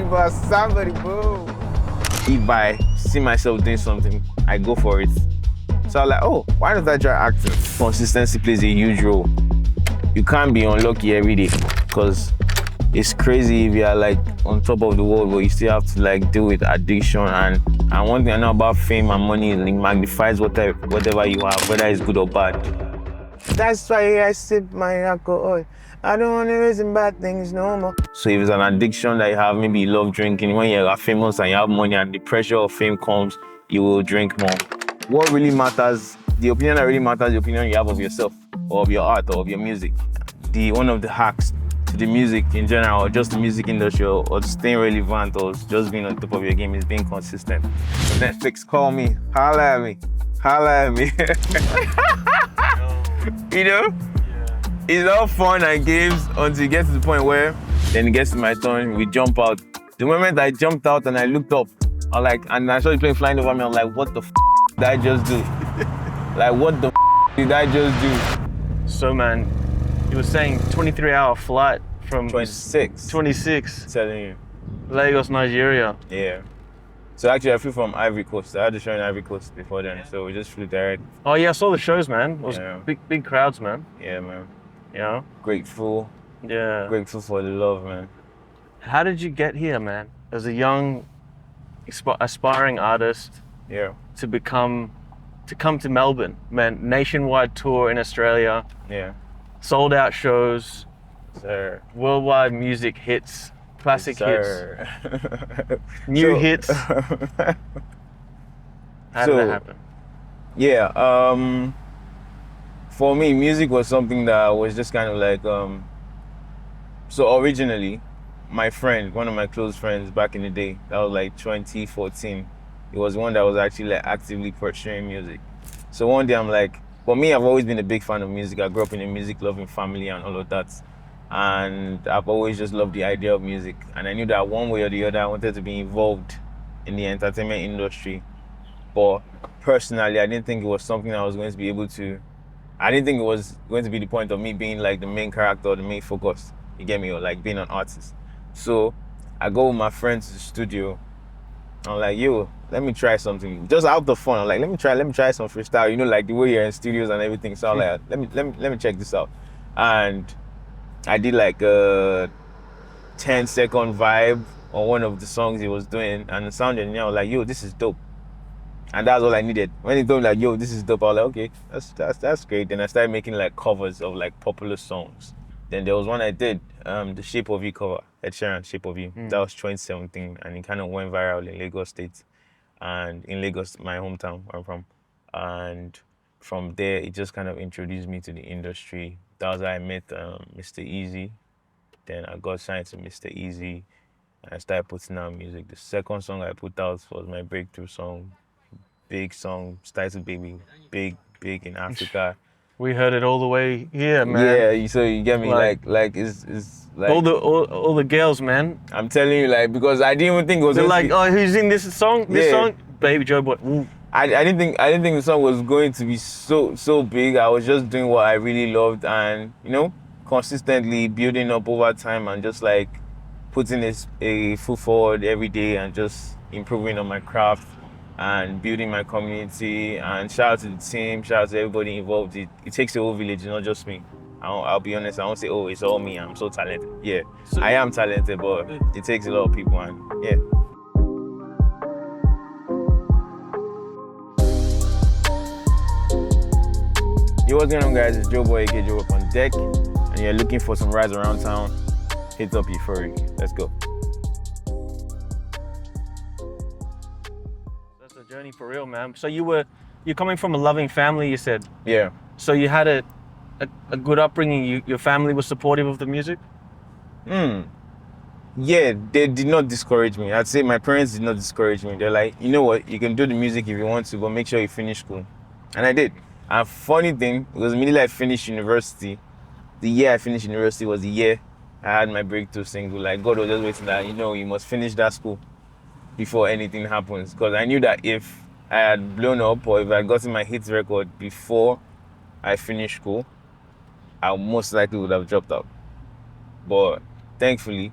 But somebody, boo. If I see myself doing something, I go for it. So I'm like, oh, why don't I try acting? Consistency plays a huge role. You can't be unlucky every day because it's crazy if you're like on top of the world, but you still have to like deal with addiction. And one thing I know about fame and money, it magnifies whatever you have, whether it's good or bad. That's why I sip my alcohol. I don't want to listen bad things no more. So if it's an addiction that you have, maybe you love drinking, when you're famous and you have money and the pressure of fame comes, you will drink more. What really matters, the opinion that really matters, the opinion you have of yourself, or of your art, or of your music. One of the hacks to the music in general, or just the music industry, or staying relevant, or just being on top of your game is being consistent. Netflix, call me, holla at me, holla at me. You know? It's all fun and games until you get to the point where then it gets to my turn, we jump out. The moment I jumped out and I looked up, I'm like, and I saw the plane flying over me, I'm like, what the did I just do? Like, what the did I just do? So man, you were saying 23-hour flight from 26. 26. I'm telling you. Lagos, Nigeria. Yeah. So actually I flew from Ivory Coast. I had a show in Ivory Coast before then, so we just flew direct. Oh yeah, I saw the shows, man. It was big crowds, man. Yeah, man. You know? Grateful. Yeah. Grateful for the love, man. How did you get here, man? As a young, aspiring artist, to come to Melbourne, man. Nationwide tour in Australia. Yeah. Sold out shows. Sir. Worldwide music hits, classic hits, new hits. How did that happen? Yeah. For me, music was something that was just kind of like, so originally, my friend, one of my close friends back in the day, that was like 2014, he was one that was actually like actively pursuing music. So one day I'm like, for me, I've always been a big fan of music. I grew up in a music-loving family and all of that. And I've always just loved the idea of music. And I knew that one way or the other, I wanted to be involved in the entertainment industry. But personally, I didn't think it was something I was going to be able to, I didn't think it was going to be the point of me being like the main character or the main focus, you get me, or like being an artist. So I go with my friends to the studio. I'm like, yo, let me try something. Just out of fun, I'm like, let me try some freestyle, you know, like the way you're in studios and everything. So I'm like, let me check this out. And I did like a 10-second vibe on one of the songs he was doing, and it sounded, you know, like, yo, this is dope. And that's all I needed. When he told me like, yo, this is dope, I was like, okay, that's great. Then I started making like covers of like popular songs. Then there was one I did, the Shape of You cover, Ed Sheeran, Shape of You. That was 2017, and it kind of went viral in Lagos State, and in Lagos, my hometown where I'm from. And from there, it just kind of introduced me to the industry. That was how I met Mr. Easy. Then I got signed to Mr. Easy, and I started putting out music. The second song I put out was my breakthrough song, big song, Title Baby, big in Africa. We heard it all the way here, man. Yeah, so you get me, like it's like all the girls, man. I'm telling you, like, because I didn't even think it was. They're like, oh, who's in this song? This song, Baby Joeboy. Ooh. I didn't think the song was going to be so big. I was just doing what I really loved, and you know, consistently building up over time, and just like putting a foot forward every day, and just improving on my craft and building my community. And shout out to the team, shout out to everybody involved. It takes a whole village, not just me. I'll be honest, I won't say, oh, it's all me, I'm so talented. Yeah, I am talented, but it takes a lot of people, and yeah. Yo, what's going on, guys? It's Joeboy, aka Joeboy on deck, and you're looking for some rides around town, hit up Euphoric. Let's go. That's a journey for real, man. So you're coming from a loving family, you said? Yeah. So you had a good upbringing. Your family was supportive of the music? Yeah, they did not discourage me. I'd say my parents did not discourage me. They're like, you know what, you can do the music if you want to, but make sure you finish school. And I did. And funny thing, it was immediately I finished university. The year I finished university was the year I had my breakthrough single. Like God was just waiting that, you must finish that school before anything happens. Because I knew that if I had blown up or if I had gotten my hits record before I finished school, I most likely would have dropped out. But thankfully,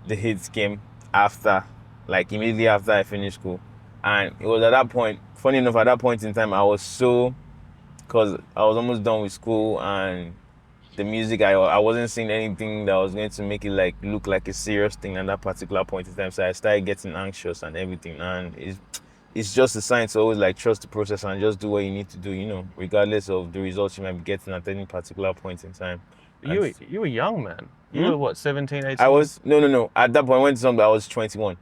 the hits came after, like immediately after I finished school. And it was at that point, funny enough, at that point in time, I was so, because I was almost done with school and the music, I wasn't seeing anything that was going to make it like look like a serious thing at that particular point in time. So I started getting anxious and everything. And it's just a sign to always like trust the process and just do what you need to do, regardless of the results you might be getting at any particular point in time. You were young, man. You were what, 17, 18? I was, no. At that point, I went to something, I was 21.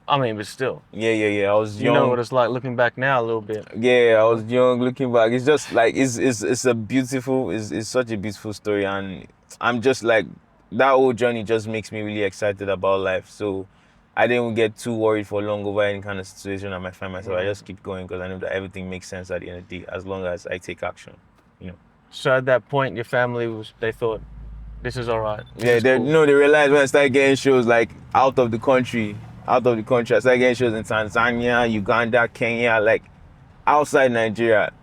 I mean, but still. Yeah. I was young. You know what it's like looking back now a little bit. Yeah, I was young looking back. It's just like, it's a beautiful, it's such a beautiful story. And I'm just like, that whole journey just makes me really excited about life. So I didn't get too worried for long over any kind of situation I might find myself. I just keep going because I know that everything makes sense at the end of the day as long as I take action, So at that point, your family they thought, this is all right. Yeah, they realized when I started getting shows like out of the country. I started getting shows in Tanzania, Uganda, Kenya, like outside Nigeria.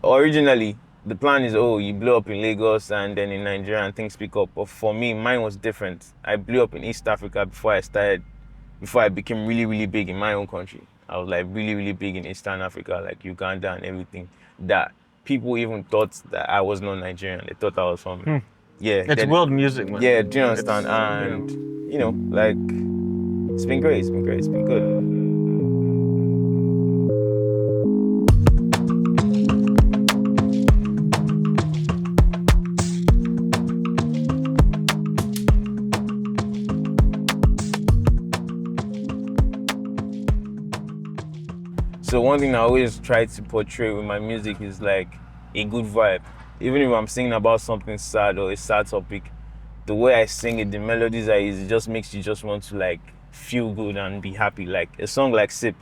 Originally the plan is, you blow up in Lagos and then in Nigeria and things pick up. But for me, mine was different. I blew up in East Africa before I became really, really big in my own country. I was like really, really big in Eastern Africa, like Uganda and everything. That people even thought that I was not Nigerian. They thought I was from Yeah. It's world music, man. Yeah, do you understand? And like it's been great. It's been good. So one thing I always try to portray with my music is like a good vibe. Even if I'm singing about something sad or a sad topic, the way I sing it, the melodies I use, it just makes you just want to like feel good and be happy. Like a song like Sip.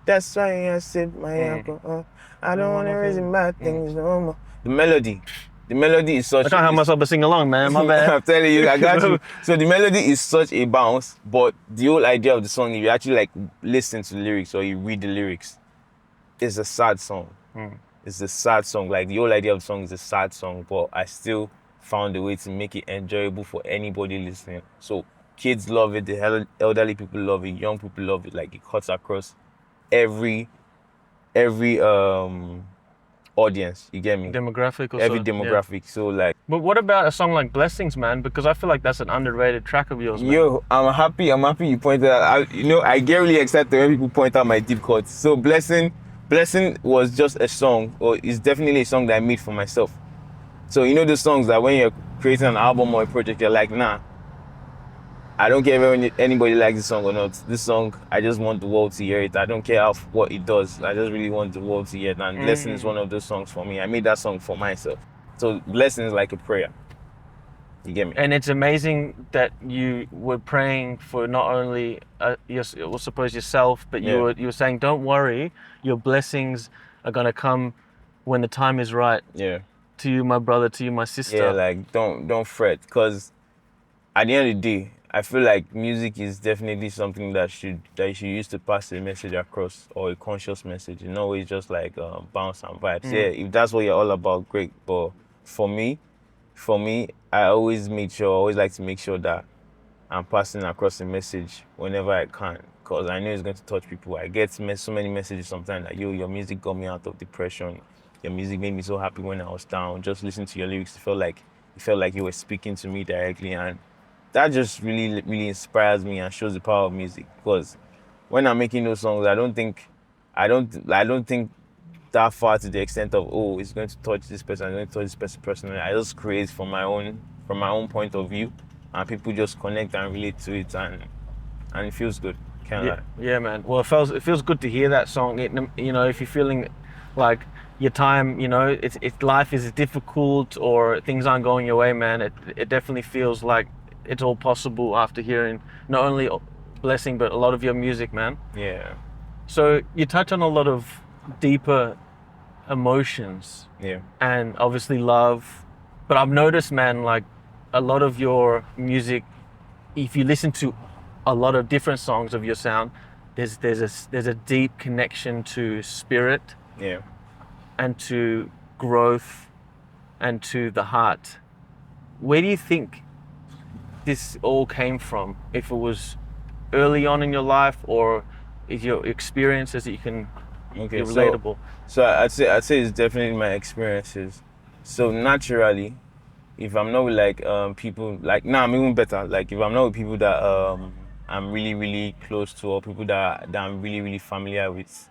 That's why I sip my alcohol. I don't want to reason bad things no more. The melody is such. I can't help myself but sing along, man. My bad. I'm telling you, I got you. So the melody is such a bounce, but the whole idea of the song, if you actually like listen to the lyrics or you read the lyrics, it's a sad song. It's a sad song. Like the whole idea of the song is a sad song, but I still found a way to make it enjoyable for anybody listening. So kids love it, the elderly people love it, young people love it. Like it cuts across every audience. You get me? Demographic or every so, demographic. Yeah. So like. But what about a song like Blessings, man? Because I feel like that's an underrated track of yours, man. Yo, I'm happy you pointed out. I get really excited when people point out my deep cuts. So Blessing was just a song, or it's definitely a song that I made for myself. So the songs that when you're creating an album or a project, you're like, nah, I don't care if anybody likes this song or not. This song, I just want the world to hear it. I don't care what it does. I just really want the world to hear it. And Blessing is one of those songs for me. I made that song for myself. So Blessing is like a prayer. You get me? And it's amazing that you were praying for not only yourself, but you were saying, don't worry, your blessings are gonna come when the time is right. Yeah. To you, my brother, to you, my sister. Yeah, like don't fret, because at the end of the day, I feel like music is definitely something that you should use to pass a message across, or a conscious message. It's not always just like bounce and vibes. Yeah, if that's what you're all about, great. But for me, I always like to make sure that I'm passing across a message whenever I can, because I know it's going to touch people. I get so many messages sometimes that, your music got me out of depression. Your music made me so happy when I was down. Just listening to your lyrics, it felt like you were speaking to me directly, and that just really, really inspires me and shows the power of music. Because when I'm making those songs, I don't think that far to the extent of, it's going to touch this person, I'm going to touch this person personally. I just create from my own point of view, and people just connect and relate to it, and it feels good. Yeah, man. Well, it feels good to hear that song. If you're feeling like your time, it's life is difficult or things aren't going your way, man, it definitely feels like it's all possible after hearing not only Blessing but a lot of your music, man. Yeah. So you touch on a lot of deeper emotions. Yeah. And obviously love. But I've noticed, man, like a lot of your music, if you listen to a lot of different songs of your sound, there's a deep connection to spirit Yeah. and to growth and to the heart. Where do you think this all came from? If it was early on in your life, or is your experiences that you can Okay. you're relatable? So I'd say it's definitely my experiences. So naturally, if I'm not with like people like now I'm even better. Like if I'm not with people that I'm really really close to, or people that I'm really really familiar with,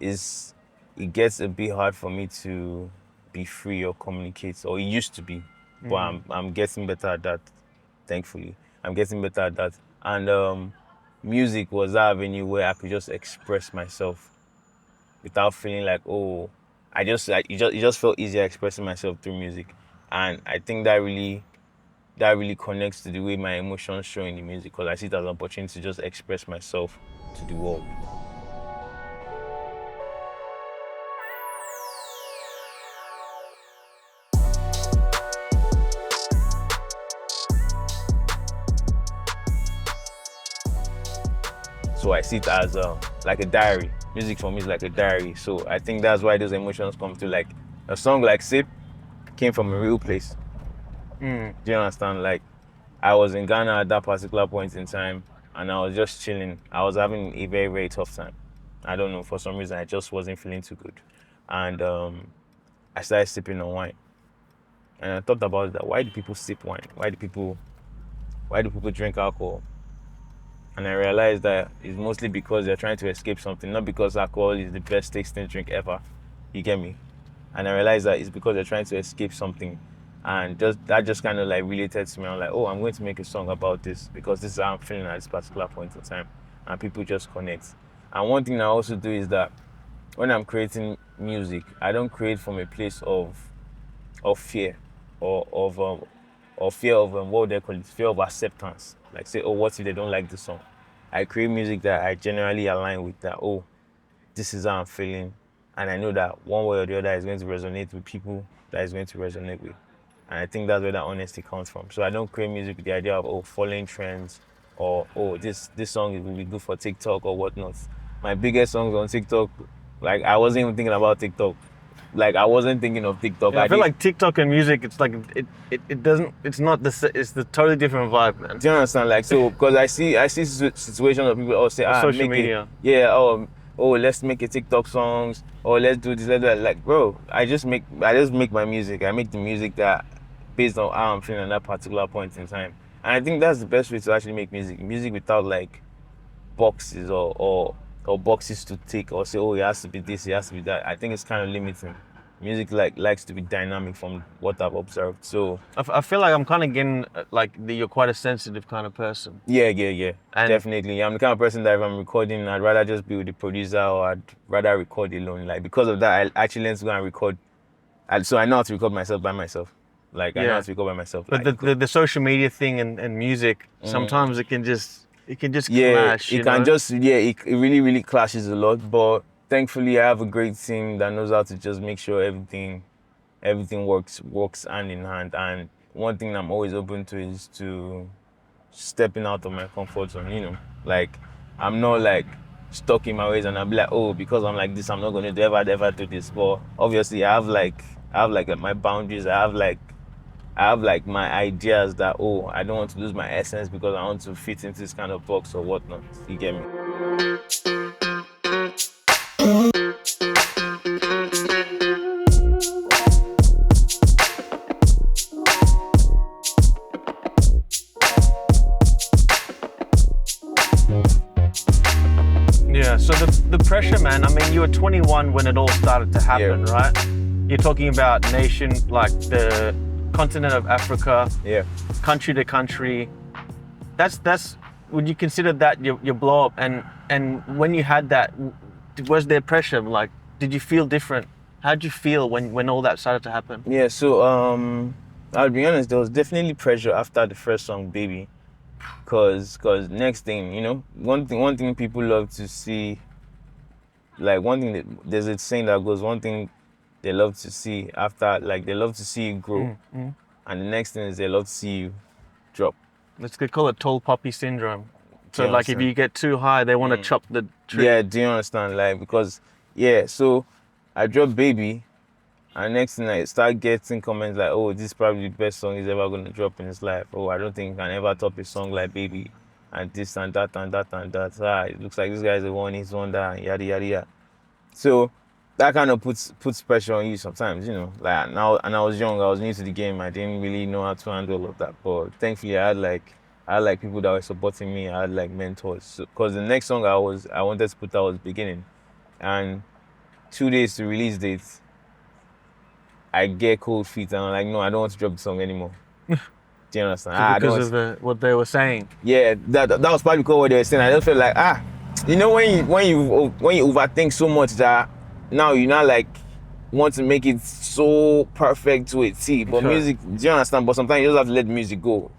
is it gets a bit hard for me to be free or communicate, or it used to be, but I'm getting better at that. Thankfully, I'm getting better at that. And music was that avenue where I could just express myself without feeling like, oh, I just like it just felt easier expressing myself through music. And I think that really connects to the way my emotions show in the music, because I see it as an opportunity to just express myself to the world. So I see it as like a diary. Music for me is like a diary. So I think that's why those emotions come through. Like a song like Sip came from a real place. Do you understand? Like I was in Ghana at that particular point in time, and I was just chilling. I was having a very, very tough time. I don't know, for some reason I just wasn't feeling too good. And I started sipping on wine. And I thought about that. Why do people sip wine? Why do people drink alcohol? And I realized that it's mostly because they're trying to escape something, not because alcohol is the best tasting drink ever. You get me? And I realized that it's because they're trying to escape something. And that just kind of like related to me. I'm like, oh, I'm going to make a song about this because this is how I'm feeling at this particular point in time. And people just connect. And one thing I also do is that when I'm creating music, I don't create from a place of fear, or fear of what they call it, fear of acceptance. Like say, oh, what if they don't like the song? I create music that I generally align with that. Oh, this is how I'm feeling, and I know that one way or the other is going to resonate with people that is going to resonate with. And I think that's where that honesty comes from. So I don't create music with the idea of, oh, following trends, or oh, this song will be good for TikTok or whatnot. My biggest songs on TikTok, like I wasn't even thinking about TikTok. Like I wasn't thinking of TikTok. Yeah, I I feel did. like TikTok and music, it's like it doesn't, it's not it's the totally different vibe, man. Do you understand? Like so, because I see situations of people all say, Or social make it, media. yeah, oh, let's make a TikTok songs, or let's do this, let's do that. Like, bro, I just make my music. I make the music that based on how I'm feeling at that particular point in time. And I think that's the best way to actually make music. Music without like boxes or boxes to tick, or say, oh, it has to be this, it has to be that. I think it's kind of limiting. Music likes to be dynamic from what I've observed. So I feel like I'm kind of getting like you're quite a sensitive kind of person. yeah, And definitely. I'm the kind of person that if I'm recording, I'd rather just be with the producer, or I'd rather record alone. Like because of that, I actually learned to go and record. So I know how to record myself by myself. Like I know how yeah, to record by myself. but Like the social media thing and music, sometimes it can just yeah, clash, it you can know. just it really really clashes a lot. But thankfully, I have a great team that knows how to just make sure everything works hand in hand. And one thing I'm always open to is to stepping out of my comfort zone, like I'm not like stuck in my ways, and I'm like, oh, because I'm like this, I'm not going to ever do this. But obviously I have like my boundaries. I have like my ideas that, oh, I don't want to lose my essence because I want to fit into this kind of box or whatnot. You get me? Yeah, so the pressure, man. I mean, you were 21 when it all started to happen, Yeah. right? You're talking about nation, like the continent of Africa, Yeah. country to country. That's would you consider that your blow up? And when you had that, was there pressure? Like, did you feel different? How did you feel when all that started to happen? Yeah, so I'll be honest, there was definitely pressure after the first song, Baby. Cause next thing, one thing people love to see, like one thing that there's a saying that goes, one thing they love to see after, like they love to see you grow. and the next thing is they love to see you drop. They call it tall poppy syndrome. Do So you like if understand? you get too high, they want to chop the tree. Yeah, do you understand? Like, because, yeah, so I dropped Baby, and next thing I start getting comments like, oh, this is probably the best song he's ever going to drop in his life. Oh, I don't think he can ever top a song like Baby, and this and that and that and that. It looks like this guy's a one-hit wonder, and yada, yada, yada. So that kind of puts pressure on you sometimes, you know. Like, now, and I was young, I was new to the game, I didn't really know how to handle all of that. But thankfully, I had like people that were supporting me. I had like mentors. Because the next song I wanted to put out was Beginning, and 2 days to release date, I get cold feet, and I'm like, no, I don't want to drop the song anymore. Do you understand? Because of what they were saying. Yeah, that was probably because what they were saying. I just felt like, you know, when you overthink so much that now you not like want to make it so perfect to a T. But Sure. music, do you understand? But sometimes you just have to let music go.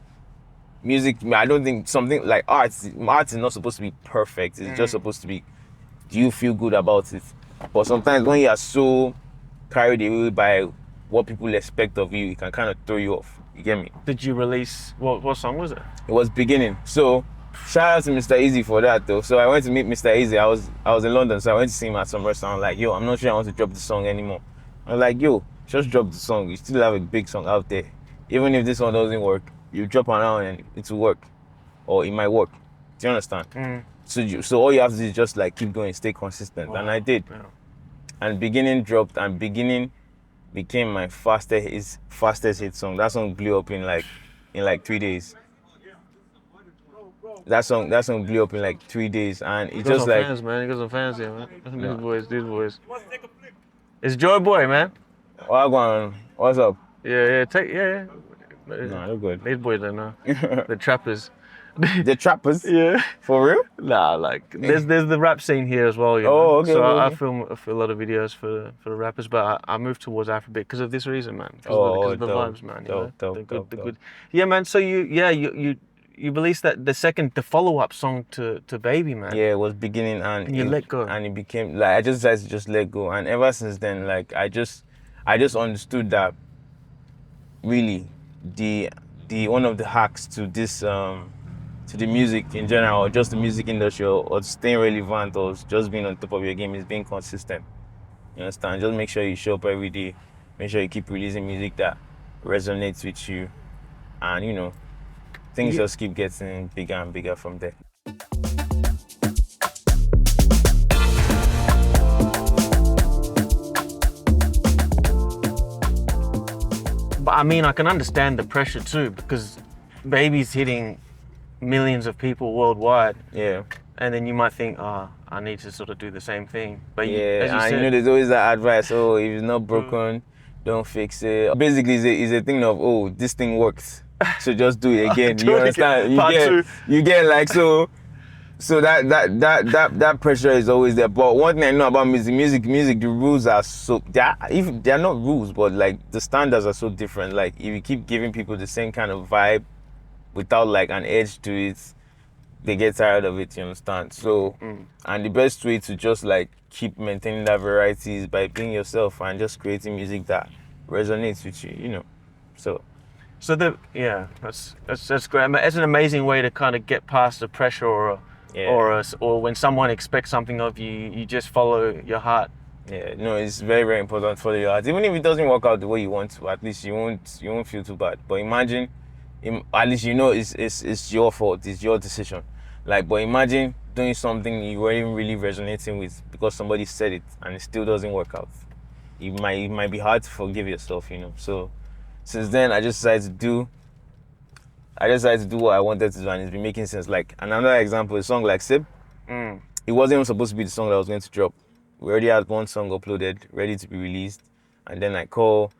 Music, I don't think something like art is not supposed to be perfect. It's just supposed to be, do you feel good about it? But sometimes when you are so carried away by what people expect of you, it can kind of throw you off. You get me? Did you release what song was it? It was Beginning. So shout out to Mr. Easy for that though. So I went to meet Mr. Easy. I was in London, so I went to see him at some restaurant. I'm like, yo, I'm not sure I want to drop the song anymore. I was like, yo, just drop the song. You still have a big song out there. Even if this one doesn't work, you drop around and it will work. Or it might work. Do you understand? So all you have to do is just like keep going, stay consistent. Wow. And I did. Yeah. And Beginning dropped, and Beginning became my fastest hit song. That song blew up in like 3 days. That song blew up in like 3 days, and it You got just some like, fans, man. You got some fans here, man. Yeah. These boys. It's Joeboy, man. what's up? Yeah. No, you're good. These boys, I know. The trappers. The trappers? Yeah. For real? Nah, like there's the rap scene here as well. You know? Oh, okay, So okay, I okay. film a lot of videos for the rappers, but I moved towards Afrobeat because of this reason, man. Because Oh, of the dope, vibes, man. You dope, know? dope, The good, dope, the dope. good. Yeah, man. So you released the follow-up song to Baby, man. Yeah, it was Beginning, And you let go. and it became like I just decided to just let go, and ever since then, like I just understood that really the one of the hacks to this to the music in general, or just the music industry, or staying relevant, or just being on top of your game, is being consistent. You understand? Just make sure you show up every day. Make sure you keep releasing music that resonates with you, and you know, things Yeah. just keep getting bigger and bigger from there. But I mean, I can understand the pressure too because Baby's hitting millions of people worldwide, Yeah. and then you might think, oh, I need to sort of do the same thing. But Yeah, as you and said, you know, there's always that advice. Oh, if it's not broken, don't fix it. Basically, it's a thing of, oh, this thing works, so just do it again. Do You it understand? again. Part two. You get like so. So that pressure is always there. But one thing I know about music, the rules are so they're not rules, but like the standards are so different. Like if you keep giving people the same kind of vibe without like an edge to it, they get tired of it, you understand? So, and the best way to just like keep maintaining that variety is by being yourself and just creating music that resonates with you, you know. So, that's great. I mean, it's an amazing way to kind of get past the pressure or when someone expects something of you, you just follow your heart. yeah, no, it's very, very important for your art. Even if it doesn't work out the way you want to, at least you won't feel too bad. But imagine, at least you know it's your fault, it's your decision. Like, but imagine doing something you weren't really resonating with because somebody said it and it still doesn't work out. It might be hard to forgive yourself, you know. So since then, I just decided to do what I wanted to do, and it's been making sense. Like another example, a song like Sib, it wasn't even supposed to be the song that I was going to drop. We already had one song uploaded, ready to be released, and then I call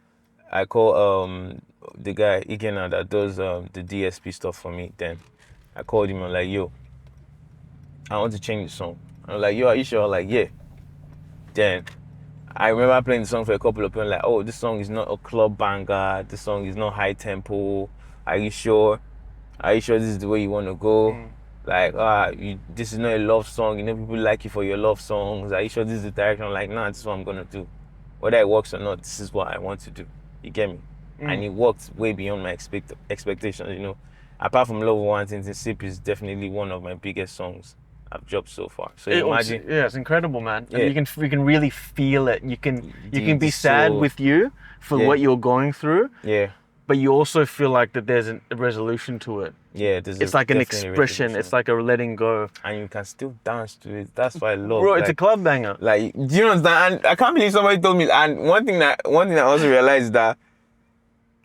the guy Ikena that does the DSP stuff for me. Then I called him. I'm like, yo, I want to change the song. I'm like, yo, are you sure? I'm like, yeah. Then I remember playing the song for a couple of people, like, oh, this song is not a club banger. This song is not high tempo. Are you sure? Are you sure this is the way you want to go? Like, this is not a love song. You know, people like you for your love songs. Are you sure this is the direction? I'm like, nah, this is what I'm going to do. Whether it works or not, this is what I want to do. You get me? and it worked way beyond my expectations. You know, apart from Love One Things in Sip is definitely one of my biggest songs I've dropped so far. So imagine, Yeah, it's incredible, man. And yeah, you can really feel it. You can the be sad soul, with you for yeah, what you're going through, yeah, but you also feel like that there's a resolution to it. yeah. There's It's like an definitely a expression. resolution, It's like a letting go. and you can still dance to it. That's what I love. Bro, it's a club banger. Like, do you understand? And I can't believe somebody told me. And one thing I also realized is that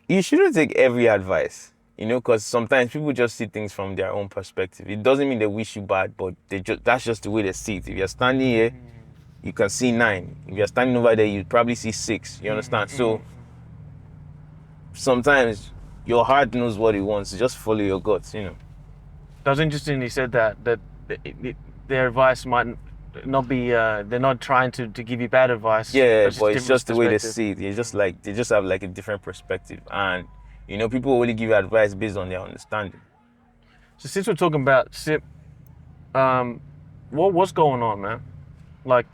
you shouldn't take every advice, you know, because sometimes people just see things from their own perspective. It doesn't mean they wish you bad, but that's just the way they see it. If you're standing here, you can see 9. If you're standing over there, you probably see 6. You understand? So sometimes your heart knows what it wants. Just follow your guts, you know. That was interesting. He said that their advice might not be. They're not trying to give you bad advice. Yeah, but it's different just the way they perspective. see it. They just have like a different perspective, and you know, people only give you advice based on their understanding. So since we're talking about Sip, what's going on, man? Like,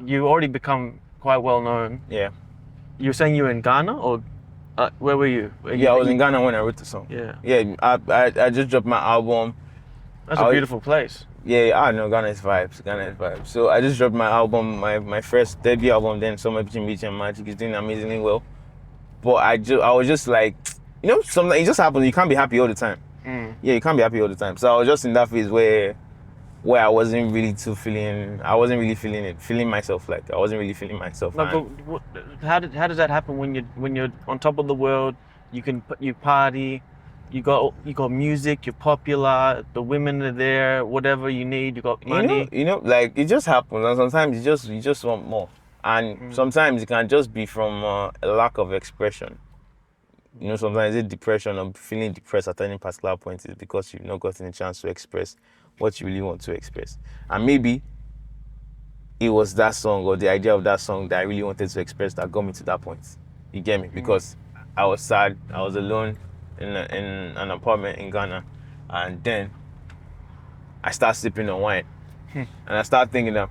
you already become quite well known. Yeah. You were saying you were in Ghana, or where were you? Yeah, I was in Ghana when I wrote the song. Yeah. Yeah, I just dropped my album. That's a beautiful place. Yeah, I know, Ghana is vibes. Ghana is vibes. So I just dropped my album, my first debut album, then Somewhere Between Beach and Magic is doing amazingly well. But I was just like, you know, something, it just happens. You can't be happy all the time. Yeah, you can't be happy all the time. So I was just in that phase where I wasn't really feeling myself. Like I wasn't really feeling myself. No, but how does that happen when you're on top of the world? You party, you got music, you're popular, the women are there, whatever you need, you got money. You know, like it just happens, and sometimes you just want more, and sometimes it can just be from a lack of expression. You know, sometimes it's depression or feeling depressed at any particular point is because you've not gotten a chance to express what you really want to express. And maybe it was that song or the idea of that song that I really wanted to express that got me to that point. You get me? Because I was sad, I was alone in an apartment in Ghana, and then I started sipping on wine. And I started thinking that,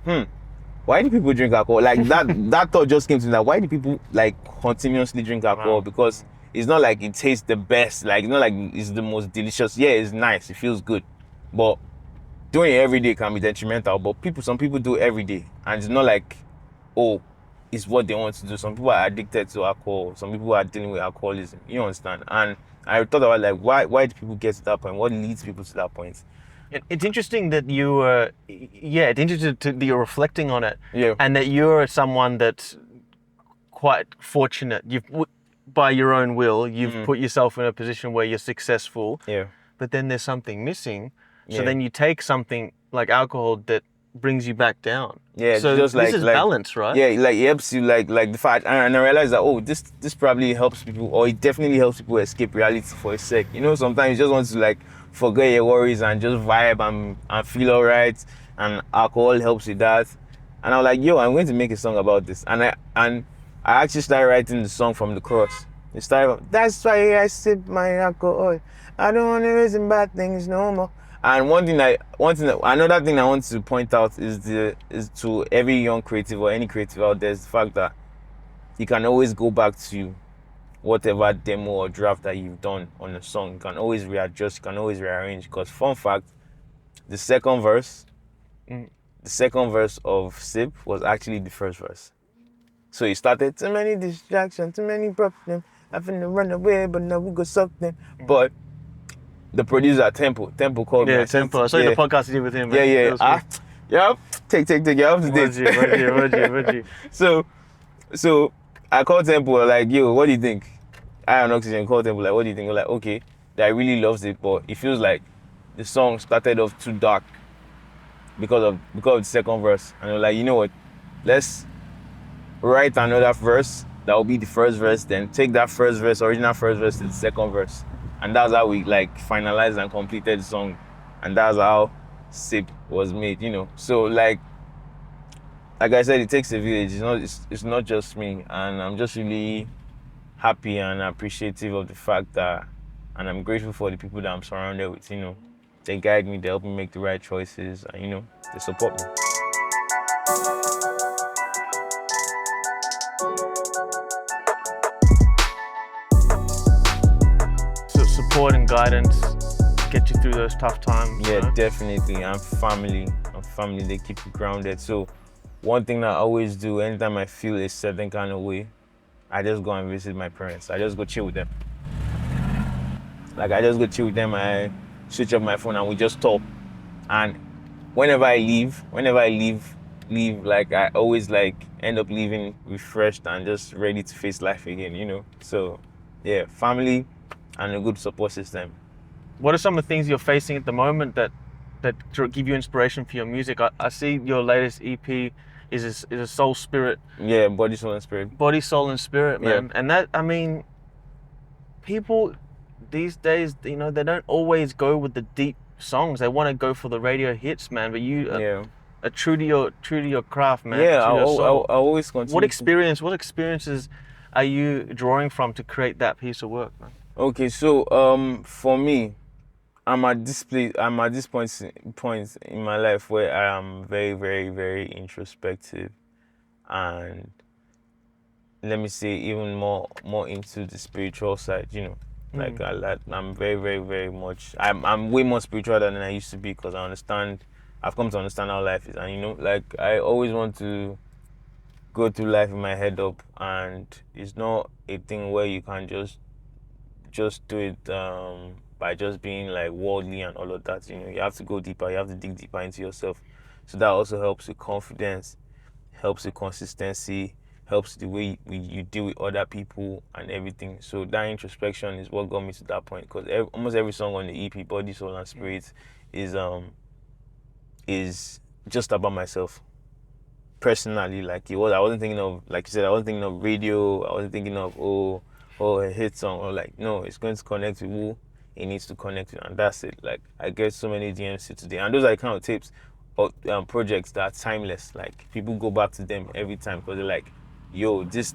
why do people drink alcohol? Like that thought just came to me, that why do people like continuously drink alcohol? Because it's not like it tastes the best, like it's not like it's the most delicious. Yeah, it's nice, it feels good, but doing it every day can be detrimental. But some people do it every day, and it's not like, oh, it's what they want to do. Some people are addicted to alcohol, some people are dealing with alcoholism, you understand? And I thought about like why do people get to that point? What leads people to that point? It's interesting that it's interesting that you're reflecting on it, Yeah. and that you're someone that's quite fortunate. By your own will, you've put yourself in a position where you're successful. Yeah. But then there's something missing. So Yeah. then you take something like alcohol that brings you back down. Yeah, So just this is balance, right? Yeah, like it helps you like the fact, and I realized that, oh, this probably helps people, or it definitely helps people escape reality for a sec. You know, sometimes you just want to like forget your worries and just vibe and feel alright, and alcohol helps with that. And I was like, yo, I'm going to make a song about this, and I actually started writing the song from the chorus. It started, that's why I sip my alcohol. I don't want to reason bad things no more. And another thing I want to point out is to every young creative or any creative out there, is the fact that you can always go back to whatever demo or draft that you've done on a song. You can always readjust, you can always rearrange. Because fun fact, the second verse of Sip was actually the first verse. So it started, too many distractions, too many problems, having to run away, but now we got something. But the producer, Tempo called me. Yeah, Tempo. I saw the podcast you did with him, man. Yeah. Yep. Take. You're up to date. Would you? So I called Tempo, like, yo, what do you think? I on Oxygen called Tempo, like, what do you think? We're like, okay, that I really loves it, but it feels like the song started off too dark because of the second verse. And we're like, you know what? Let's write another verse that will be the first verse, then take that original first verse to the second verse. And that's how we like finalized and completed the song. And that's how Sip was made, you know. So like I said, it takes a village. It's not just me. And I'm just really happy and appreciative of the fact that, and I'm grateful for the people that I'm surrounded with, you know. They guide me, they help me make the right choices, and you know, they support me. support and guidance get you through those tough times? Yeah, you know? definitely. I'm family. They keep you grounded. So one thing that I always do anytime I feel a certain kind of way, I just go and visit my parents. I just go chill with them. Like I just go chill with them. I switch off my phone and we just talk. And whenever I leave, like I always like end up leaving refreshed and just ready to face life again, you know? So yeah, family and a good support system. What are some of the things you're facing at the moment that give you inspiration for your music? I see your latest EP is a soul spirit. Yeah, body, soul, and spirit. Body, soul, and spirit, man. Yeah. And that, I mean, people these days, you know, they don't always go with the deep songs. They want to go for the radio hits, man. But you are true to your craft, man. Yeah, to your soul. I always continue. What experiences are you drawing from to create that piece of work, man? Okay, so for me, I'm at this point in my life where I am very, very, very introspective, and let me say even more into the spiritual side. You know, like I'm very, very, very much. I'm way more spiritual than I used to be because I've come to understand how life is, and you know, like I always want to go through life with my head up, and it's not a thing where you can just do it by just being like worldly and all of that. You know, you have to go deeper. You have to dig deeper into yourself. So that also helps with confidence, helps with consistency, helps the way you deal with other people and everything. So that introspection is what got me to that point. Because almost every song on the EP, Body, Soul, and Spirit, is just about myself. Personally, like I wasn't thinking of, like you said, I wasn't thinking of radio. I wasn't thinking of a hit song, or like, no, it's going to connect with who it needs to connect with, and that's it. Like I get so many DMs today, and those are the kind of tapes or projects that are timeless. Like people go back to them every time because they're like, yo, this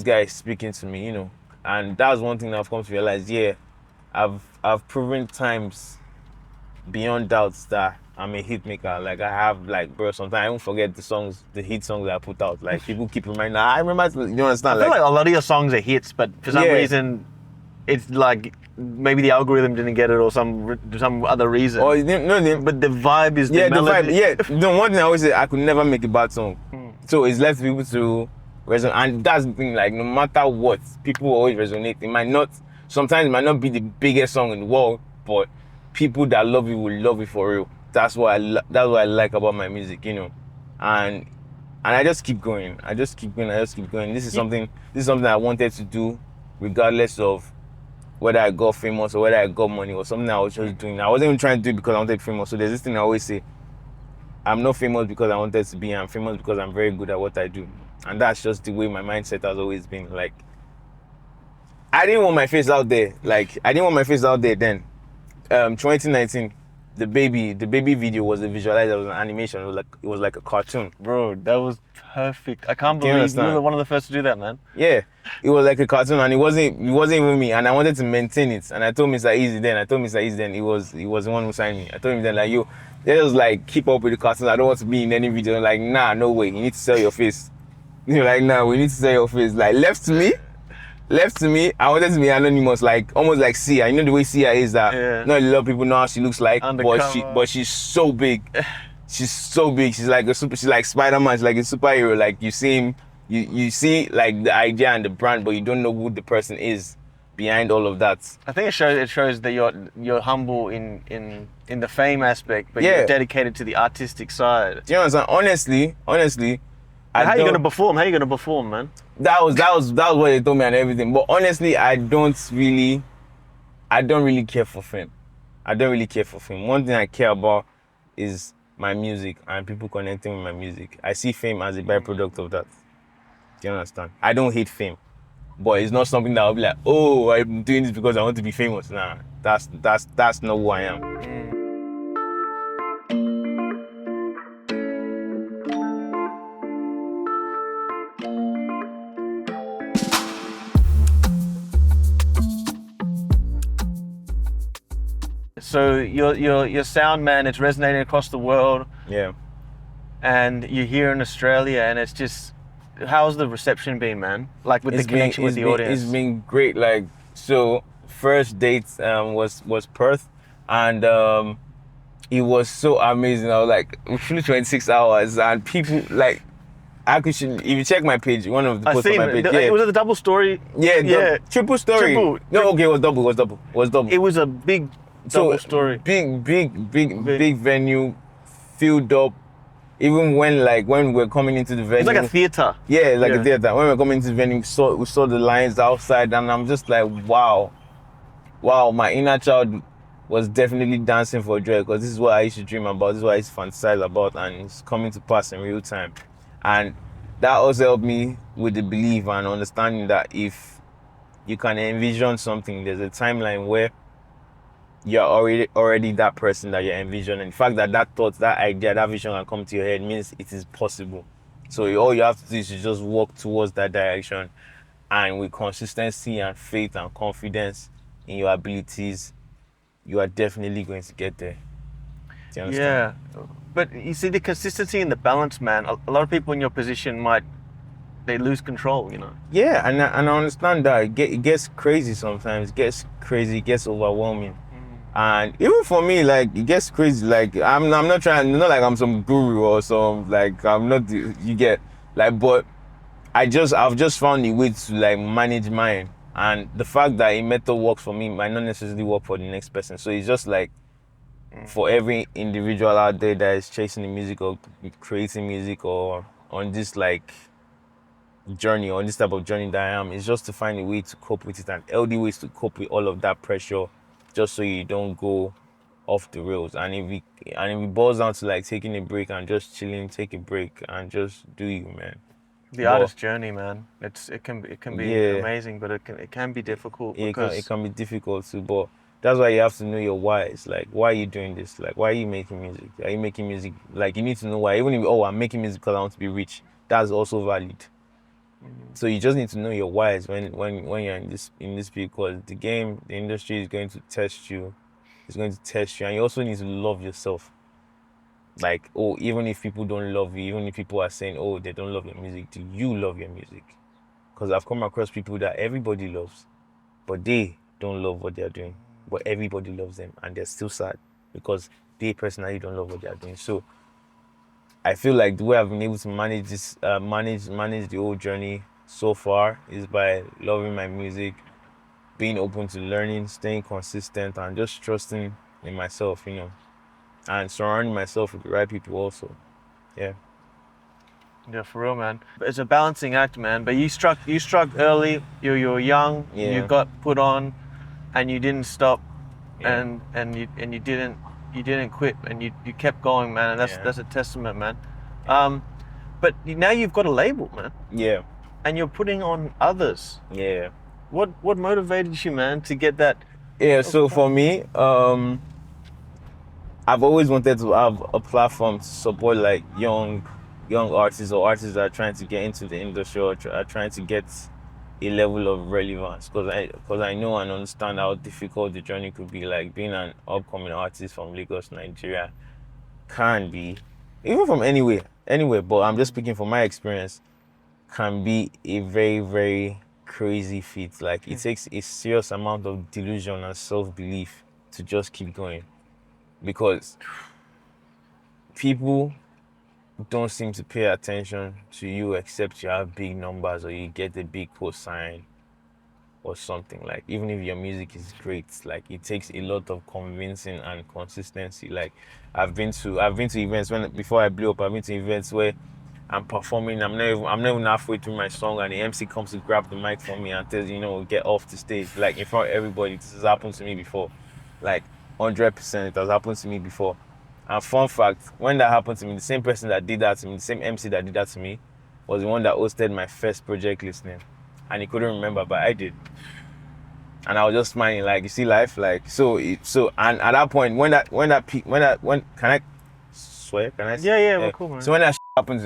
guy is speaking to me, you know. And that's one thing that I've come to realize. Yeah, I've proven times beyond doubts that I'm a hit maker. Like I have, like, bro, sometimes I don't forget the hit songs that I put out. Like people keep reminding, I remember, you understand? I feel like a lot of your songs are hits, but for some reason, it's like maybe the algorithm didn't get it or some other reason. Or no, but the vibe is the melody. vibe. Yeah, the one thing I always say, I could never make a bad song. So it's left people to resonate, and that's the thing. Like no matter what, people will always resonate. Sometimes it might not be the biggest song in the world, but people that love you will love it for real. That's what I like about my music, you know, and I just keep going. This is something I wanted to do, regardless of whether I got famous or whether I got money, or something I was just doing. I wasn't even trying to do it because I wanted to be famous. So there's this thing I always say: I'm not famous because I wanted to be. I'm famous because I'm very good at what I do, and that's just the way my mindset has always been. Like I didn't want my face out there. Then. 2019. The baby video was a visualizer. It was an animation. It was like a cartoon. Bro, that was perfect. I can't believe you were one of the first to do that, man. Yeah, it was like a cartoon, and it wasn't even me. And I wanted to maintain it. And I told Mr. Easy then. He was the one who signed me. I told him then, like, yo, let us like keep up with the cartoons. I don't want to be in any video. Like, nah, no way. You need to sell your face. You're like, nah, we need to sell your face. Like left to me, I wanted to be anonymous, like almost like Sia. You know the way Sia is, that not a lot of people know how she looks like, but she's so big. She's so big. She's like Spider-Man. She's like a superhero. Like you see like the idea and the brand, but you don't know who the person is behind all of that. I think it shows that you're humble in the fame aspect, but you're dedicated to the artistic side. Do you understand? Honestly. How are you gonna perform? Man? That was what they told me and everything. But honestly, I don't really care for fame. One thing I care about is my music and people connecting with my music. I see fame as a byproduct of that. Do you understand? I don't hate fame, but it's not something that I'll be like, oh, I'm doing this because I want to be famous. Nah, that's not who I am. So your sound, man, it's resonating across the world. Yeah. And you're here in Australia, and it's just, how's the reception been, man? Like with the connection with the audience? It's been great. Like, so first date was Perth, and it was so amazing. I was like, we flew 26 hours, and people like. Actually, if you check my page, one of the I posts on seen my it. page, yeah, Was it the double story? yeah, Yeah. triple story. Triple. No, okay, it was double, it was double. It was a big So double story. big venue, filled up. Even when we're coming into the venue, It's like a theater. yeah, like a Yeah. theater. When we're coming into the venue, we saw the lines outside, and I'm just like, wow, my inner child was definitely dancing for joy, because this is what I used to dream about, this is what I used to fantasize about, and it's coming to pass in real time. And that also helped me with the belief and understanding that if you can envision something, there's a timeline where you're already that person that you're envisioning. The fact that that thought, that idea, that vision can come to your head means it is possible. So all you have to do is to just walk towards that direction, and with consistency and faith and confidence in your abilities, you are definitely going to get there. Do you understand? Yeah. But you see, the consistency and the balance, man. A lot of people in your position they lose control. You know. Yeah, and I understand that it gets crazy sometimes. It gets crazy, it gets overwhelming. And even for me, like, it gets crazy. Like, I'm not trying, not like I'm some guru or some, like, I'm not, you get, like, but I've just found a way to, like, manage mine. And the fact that a method works for me might not necessarily work for the next person. So it's just like, for every individual out there that is chasing the music or creating music or on this, like, journey, on this type of journey that I am, is just to find a way to cope with it, and healthy ways to cope with all of that pressure, just so you don't go off the rails. And if it boils down to like taking a break and just chilling, take a break and just do you, man. The But artist journey, man. It can be yeah, amazing, but it can be difficult it because can be difficult too. But that's why you have to know your whys. Like, why are you doing this? Like, why are you making music? Are you making music? Like, you need to know why. Even if, I'm making music because I want to be rich, that's also valid. So you just need to know your whys when you're in this because the industry is going to test you. It's going to test you, and you also need to love yourself. Like, even if people don't love you, even if people are saying, they don't love your music, do you love your music? Because I've come across people that everybody loves, but they don't love what they're doing. But everybody loves them, and they're still sad because they personally don't love what they're doing. So I feel like the way I've been able to manage this, manage the whole journey so far is by loving my music, being open to learning, staying consistent, and just trusting in myself, and surrounding myself with the right people also. Yeah. yeah, for real, man. It's a balancing act, man. But you struck early. You were young. You Yeah. got put on, and you didn't stop, Yeah. and you didn't quit, and you kept going, man. And that's a testament, man. But now you've got a label, man, Yeah. and you're putting on others. Yeah. What motivated you, man, to get that? Yeah. So for me, I've always wanted to have a platform to support like young artists or artists that are trying to get into the industry or are trying to get a level of relevance, because I know and understand how difficult the journey could be. Like, being an upcoming artist from Lagos, Nigeria, can be, even from anywhere, but I'm just speaking from my experience, can be a very, very crazy feat. Like, it takes a serious amount of delusion and self-belief to just keep going, because people don't seem to pay attention to you except you have big numbers or you get a big cosign or something. Like, even if your music is great, like, it takes a lot of convincing and consistency. Like, I've been to events before I blew up. I've been to events where I'm performing, I'm not even halfway through my song, and the MC comes to grab the mic from me and tells, get off the stage, like, in front of everybody. This has happened to me before. Like, 100% it has happened to me before. And fun fact, when that happened to me, the same person that did that to me, the same MC that did that to me, was the one that hosted my first project listening. And he couldn't remember, but I did. And I was just smiling, like, you see life, like, and at that point, when can I swear? Can I? Yeah, we're cool, man. So when that happened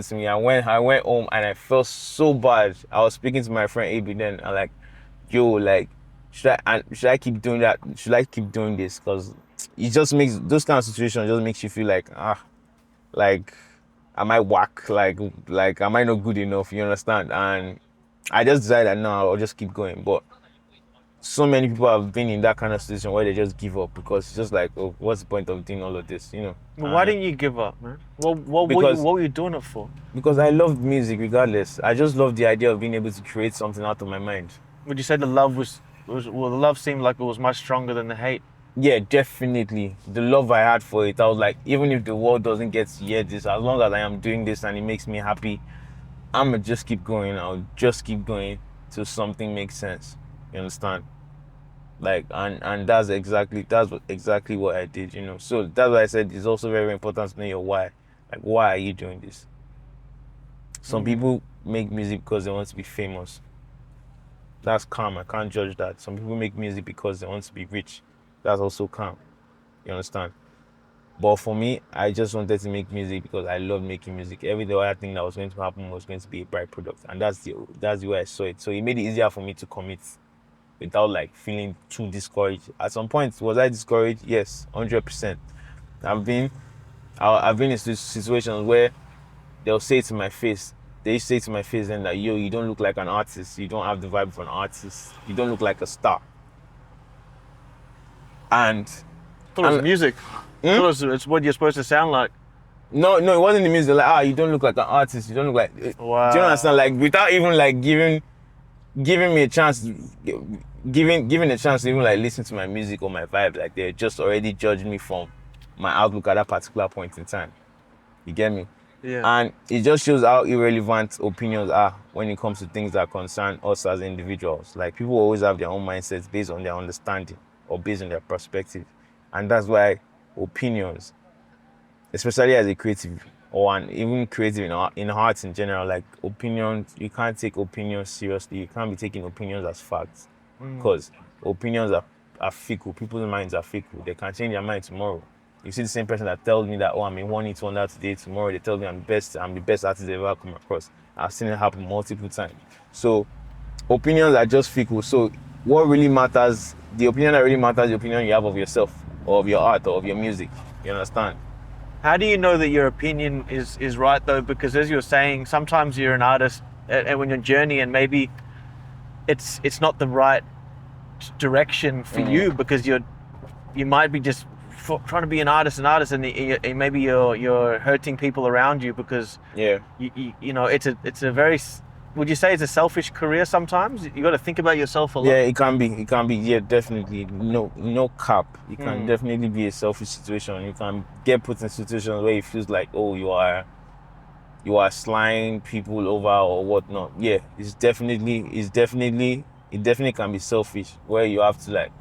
to me, I went home and I felt so bad. I was speaking to my friend AB then, and like, yo, like, should I keep doing that? Should I keep doing this? Because it just makes those kind of situations just makes you feel like, like, am I whack? Like, am I not good enough? You understand? And I just decided that no, I'll just keep going. But so many people have been in that kind of situation where they just give up because it's just like, oh, what's the point of doing all of this, you know? Well, why didn't you give up, man? Because What were you doing it for? because I loved music regardless. I just love the idea of being able to create something out of my mind. Would you say the love well, the love seemed like it was much stronger than the hate? Yeah, definitely. The love I had for it, I was like, even if the world doesn't get to hear this, as long as I am doing this and it makes me happy, I'ma just keep going. I'll just keep going till something makes sense. You understand? Like, and exactly what I did, you know. So that's why I said it's also very important to know your why. Like, why are you doing this? Some people make music because they want to be famous. That's calm. I can't judge that. Some people make music because they want to be rich. That's also calm. You understand? But for me, I just wanted to make music because I love making music. Every other thing that was going to happen was going to be a byproduct, and that's the way I saw it. So it made it easier for me to commit without like feeling too discouraged. At some point, was I discouraged? Yes, 100%. I've been in situations where they'll say to my face, they say to my face then that, yo, you don't look like an artist. You don't have the vibe of an artist. You don't look like a star. And I thought it was music. I thought it's what you're supposed to sound like. no, it wasn't the music. Like, you don't look like an artist. You don't look like. Wow. Do you understand? Like, without even like giving me a chance, giving a chance to even like listen to my music or my vibe. Like, they're just already judging me from my outlook at that particular point in time. You get me? Yeah. And it just shows how irrelevant opinions are when it comes to things that concern us as individuals. Like, people always have their own mindsets based on their understanding or based on their perspective. And that's why opinions, especially as a creative or even creative in arts in general, like opinions, you can't take opinions seriously. You can't be taking opinions as facts because opinions are fickle. People's minds are fickle. They can change their mind tomorrow. You see the same person that tells me that, oh, I'm in one hit wonder today, tomorrow they tell me I'm the best artist they've ever come across. I've seen it happen multiple times. So opinions are just fickle. So what really matters, the opinion that really matters, is the opinion you have of yourself or of your art or of your music. You understand? How do you know that your opinion is right though? Because as you're saying, sometimes you're an artist and when you're journey and maybe it's not the right direction for you because you might be just trying to be an artist and maybe you're hurting people around you because you know it's a very, would you say it's a selfish career sometimes? You got to think about yourself a lot. Yeah, it can be. Yeah, definitely. No cap. It can definitely be a selfish situation. You can get put in situations where it feels like, oh, you are slying people over or whatnot. Yeah, it definitely can be selfish where you have to like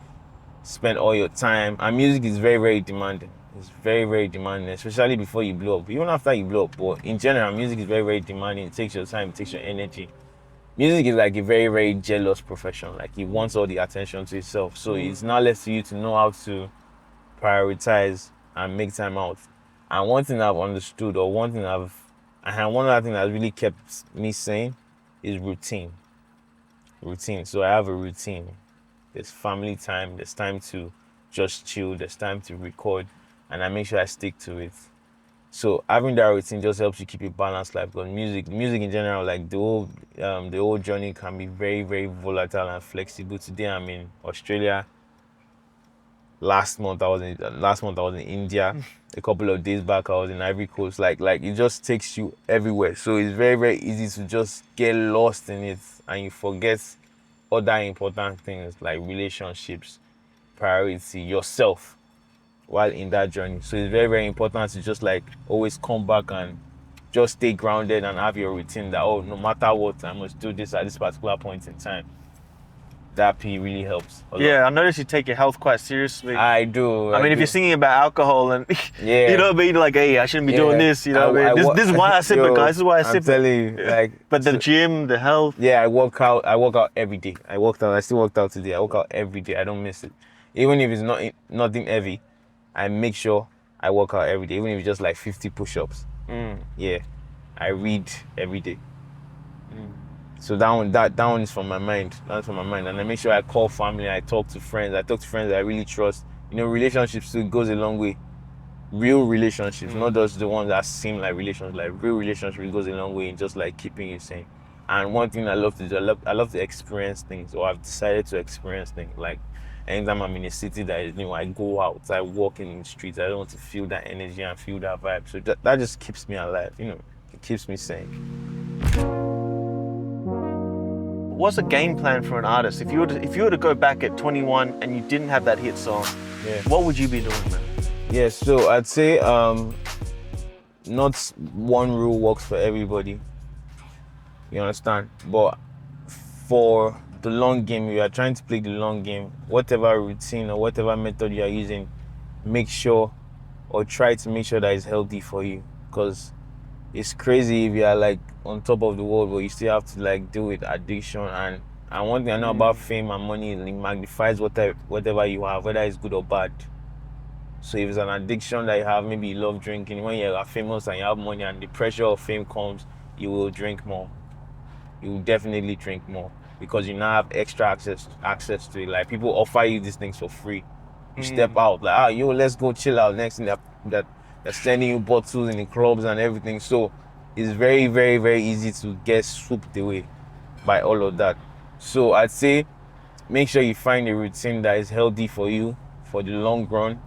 spend all your time. And music is very, very demanding. It's very, very demanding, especially before you blow up. Even after you blow up, but in general, music is very, very demanding. It takes your time, it takes your energy. Music is like a very, very jealous profession. Like, it wants all the attention to itself. So it's not left to you to know how to prioritize and make time out. And one thing I've understood, or one other thing that really kept me sane is routine. So I have a routine. There's family time, there's time to just chill, there's time to record, and I make sure I stick to it. So having that routine just helps you keep a balanced life. Because music in general, like the whole journey can be very, very volatile and flexible. Today I'm in Australia. Last month I was in India. A couple of days back I was in Ivory Coast. Like it just takes you everywhere. So it's very, very easy to just get lost in it and you forget other important things like relationships, priority, yourself while in that journey. So it's very, very important to just like always come back and just stay grounded and have your routine that, oh, no matter what, I must do this at this particular point in time. That really helps a lot. Yeah, I noticed you take your health quite seriously. I do. I mean, if you're singing about alcohol and you know what I mean, like, hey, I shouldn't be doing this. You know what I mean? This is why I sip it, guys. This is why I sip it. I'm telling you, like. But the gym, the health. Yeah, I work out every day. I still worked out today. I work out every day. I don't miss it. Even if it's nothing heavy, I make sure I work out every day. Even if it's just like 50 push-ups. Yeah, I read every day. So that one is from my mind. That's from my mind. And I make sure I call family. I talk to friends. I really trust. You know, relationships too goes a long way. Real relationships, not just the ones that seem like relationships. Like real relationships goes a long way in just like keeping you sane. And one thing I love to do, I love to experience things, or I've decided to experience things. Like anytime I'm in a city that is new, I go out, I walk in the streets. I don't want to feel that energy and feel that vibe. So that just keeps me alive, it keeps me sane. What's a game plan for an artist? If you were to go back at 21 and you didn't have that hit song, Yeah. what would you be doing, man? Yeah, so I'd say not one rule works for everybody. You understand? But for the long game, you are trying to play the long game, whatever routine or whatever method you are using, make sure or try to make sure that it's healthy for you. Because it's crazy if you are like on top of the world, but you still have to like deal with addiction. And one thing I know about fame and money, it magnifies whatever you have, whether it's good or bad. So if it's an addiction that you have, maybe you love drinking, when you are famous and you have money and the pressure of fame comes, you will drink more. You will definitely drink more because you now have extra access to it. Like people offer you these things for free. You step out, like, yo, let's go chill out. Next thing that they're sending you bottles in the clubs and everything. So it's very, very, very easy to get swooped away by all of that. So I'd say make sure you find a routine that is healthy for you for the long run.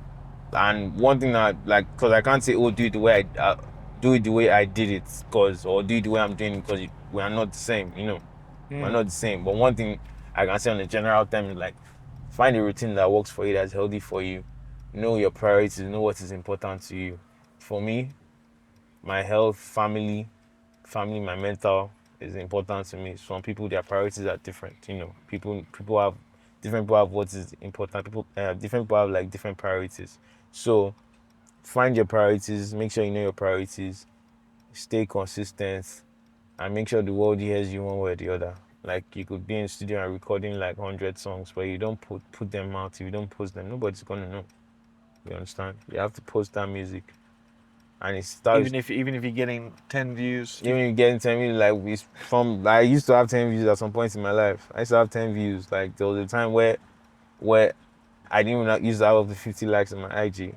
And one thing that, like, because I can't say, oh, do it the way I did it, or do it the way I'm doing it, because we are not the same, we're not the same. But one thing I can say on the general term is like, find a routine that works for you, that's healthy for you. Know your priorities, know what is important to you. For me, my health, family, my mental is important to me. Some people, their priorities are different. People have different people have what is important. Different people have like different priorities. So find your priorities, make sure you know your priorities, stay consistent, and make sure the world hears you one way or the other. Like you could be in the studio and recording like 100 songs, but you don't put them out. If you don't post them, nobody's gonna know. You understand? You have to post that music. And it starts Even if you're getting 10 views. even if you're getting 10 views, I used to have 10 views at some point in my life. I used to have 10 views. Like there was a time where I didn't even use out of the 50 likes on my IG,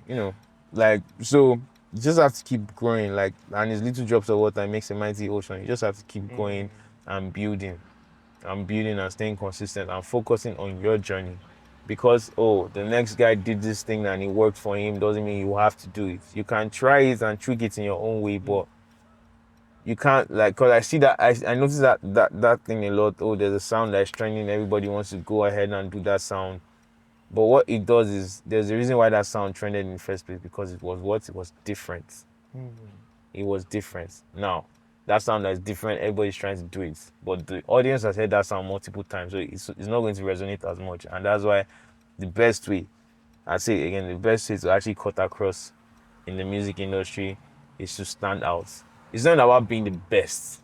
so you just have to keep growing, and it's little drops of water makes a mighty ocean. You just have to keep going and building and staying consistent and focusing on your journey. Because, the next guy did this thing and it worked for him doesn't mean you have to do it. You can try it and tweak it in your own way, but you can't, because I see that, I notice that thing a lot. There's a sound that's trending, everybody wants to go ahead and do that sound. But what it does is, there's a reason why that sound trended in the first place, because it was different. It was different. Now, that sound that is different, everybody's trying to do it. But the audience has heard that sound multiple times, so it's not going to resonate as much. And that's why the best way to actually cut across in the music industry is to stand out. It's not about being the best.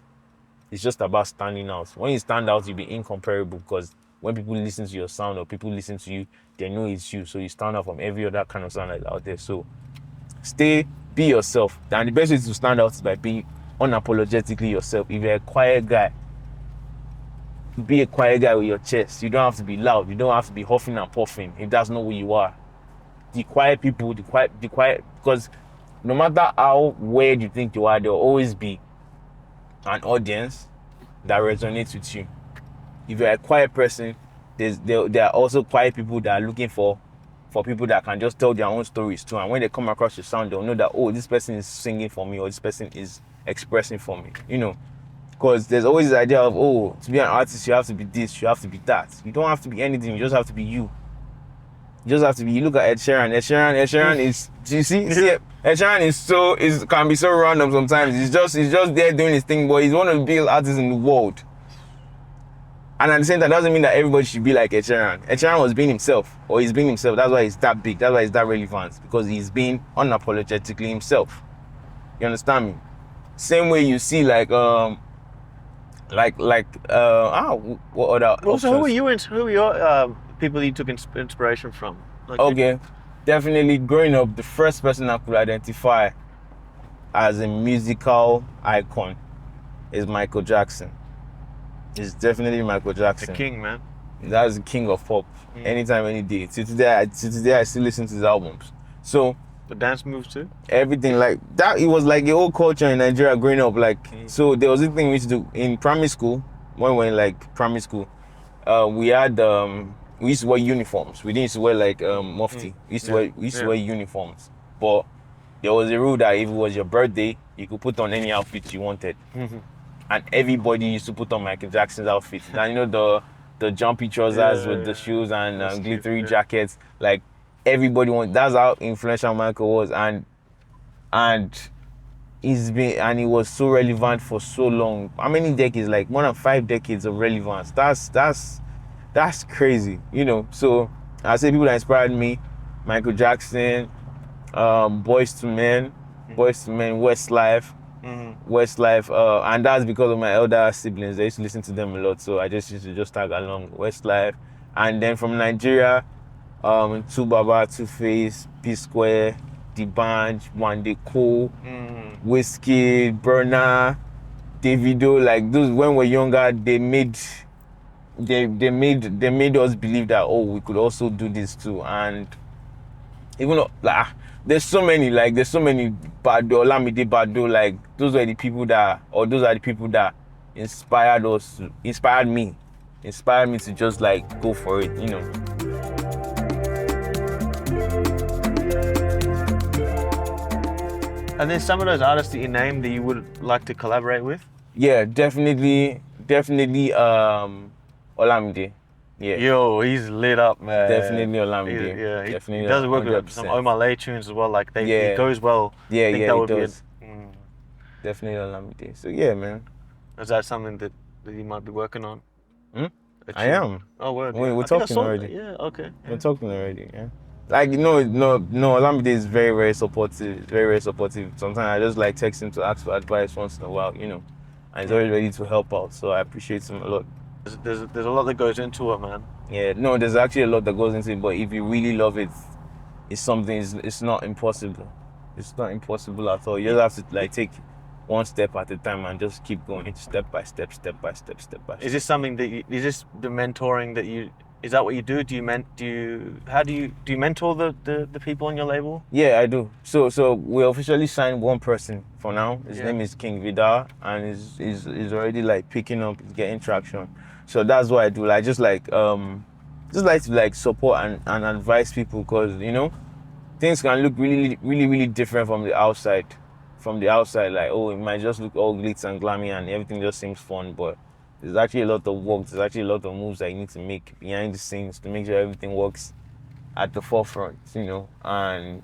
It's just about standing out. When you stand out, you'll be incomparable, because when people listen to your sound or people listen to you, they know it's you. So you stand out from every other kind of sound that's out there. So be yourself. And the best way to stand out is by being unapologetically yourself. If you're a quiet guy, be a quiet guy with your chest. You don't have to be loud. You don't have to be huffing and puffing if that's not who you are. The quiet people, because no matter how weird you think you are, there'll always be an audience that resonates with you. If you're a quiet person, there are also quiet people that are looking for people that can just tell their own stories too. And when they come across your sound, they'll know that, this person is singing for me, or this person is expressing for me. Because there's always this idea of, to be an artist, you have to be this, you have to be that. You don't have to be anything, you just have to be you. You just have to be. You look at Ed Sheeran. Ed Sheeran is. Do you see? Ed Sheeran can be so random sometimes. He's just there doing his thing, but he's one of the biggest artists in the world. And at the same time, that doesn't mean that everybody should be like Ed Sheeran. Ed Sheeran was being himself, or he's being himself. That's why he's that big. That's why he's that relevant, because he's being unapologetically himself. You understand me? Same way you see what other options? So who are your people you took inspiration from? Okay, definitely growing up, the first person I could identify as a musical icon is Michael Jackson. It's definitely Michael Jackson. The king, man. That's the king of pop. Anytime, any day. Till today, I still listen to his albums. So the dance moves too? Everything like that. It was like a whole culture in Nigeria growing up. So there was a thing we used to do in primary school. when we were in like primary school, we used to wear uniforms. We didn't used to wear like mufti. We used to wear uniforms. But there was a rule that if it was your birthday, you could put on any outfit you wanted. And everybody used to put on Michael Jackson's outfit. And you know the jumpy trousers with the shoes and glittery jackets. Like everybody that's how influential Michael was, and he was so relevant for so long. How many decades? Like more than 5 decades of relevance. That's crazy, you know. So I say people that inspired me: Michael Jackson, Boyz II Men, Westlife. And that's because of my elder siblings. I used to listen to them a lot, so I just used to just tag along. Westlife, and then from Nigeria, Two Baba, Two Face, P Square, The Band, One Day Cool, Whiskey, Burna, Davido. Like those, when we're younger, they made us believe that we could also do this too. And even though there's so many Bado, Olamide Bado, like those are the people that inspired me to just like go for it, you know. And then some of those artists that you named that you would like to collaborate with? Yeah, definitely Olamide. Yeah. Yo, he's lit up, man. Definitely Olamide. He does work with some Omale tunes as well. Like he goes well. Yeah, he does. Definitely Olamide. So yeah, man. Is that something that you might be working on? I am. Oh, word. We're talking already. Yeah, okay. We're talking already. Yeah. Like no. Olamide is very, very supportive. Very, very supportive. Sometimes I just like text him to ask for advice once in a while, you know, and he's always ready to help out. So I appreciate him a lot. There's a lot that goes into it, man. Yeah, no, there's actually a lot that goes into it, but if you really love it, it's not impossible. It's not impossible at all. You just have to like take one step at a time and just keep going step by step. Is this something that is this the mentoring that is that what you do? Do you mentor the people on your label? Yeah, I do. So we officially signed one person for now. His name is King Vidar, and he's already like picking up, he's getting traction. So that's what I do. I just like to like support and advise people, because you know things can look really, really, really different from the outside. Like it might just look all glitz and glammy and everything just seems fun, but there's actually a lot of work. There's actually a lot of moves that you need to make behind the scenes to make sure everything works at the forefront, you know. And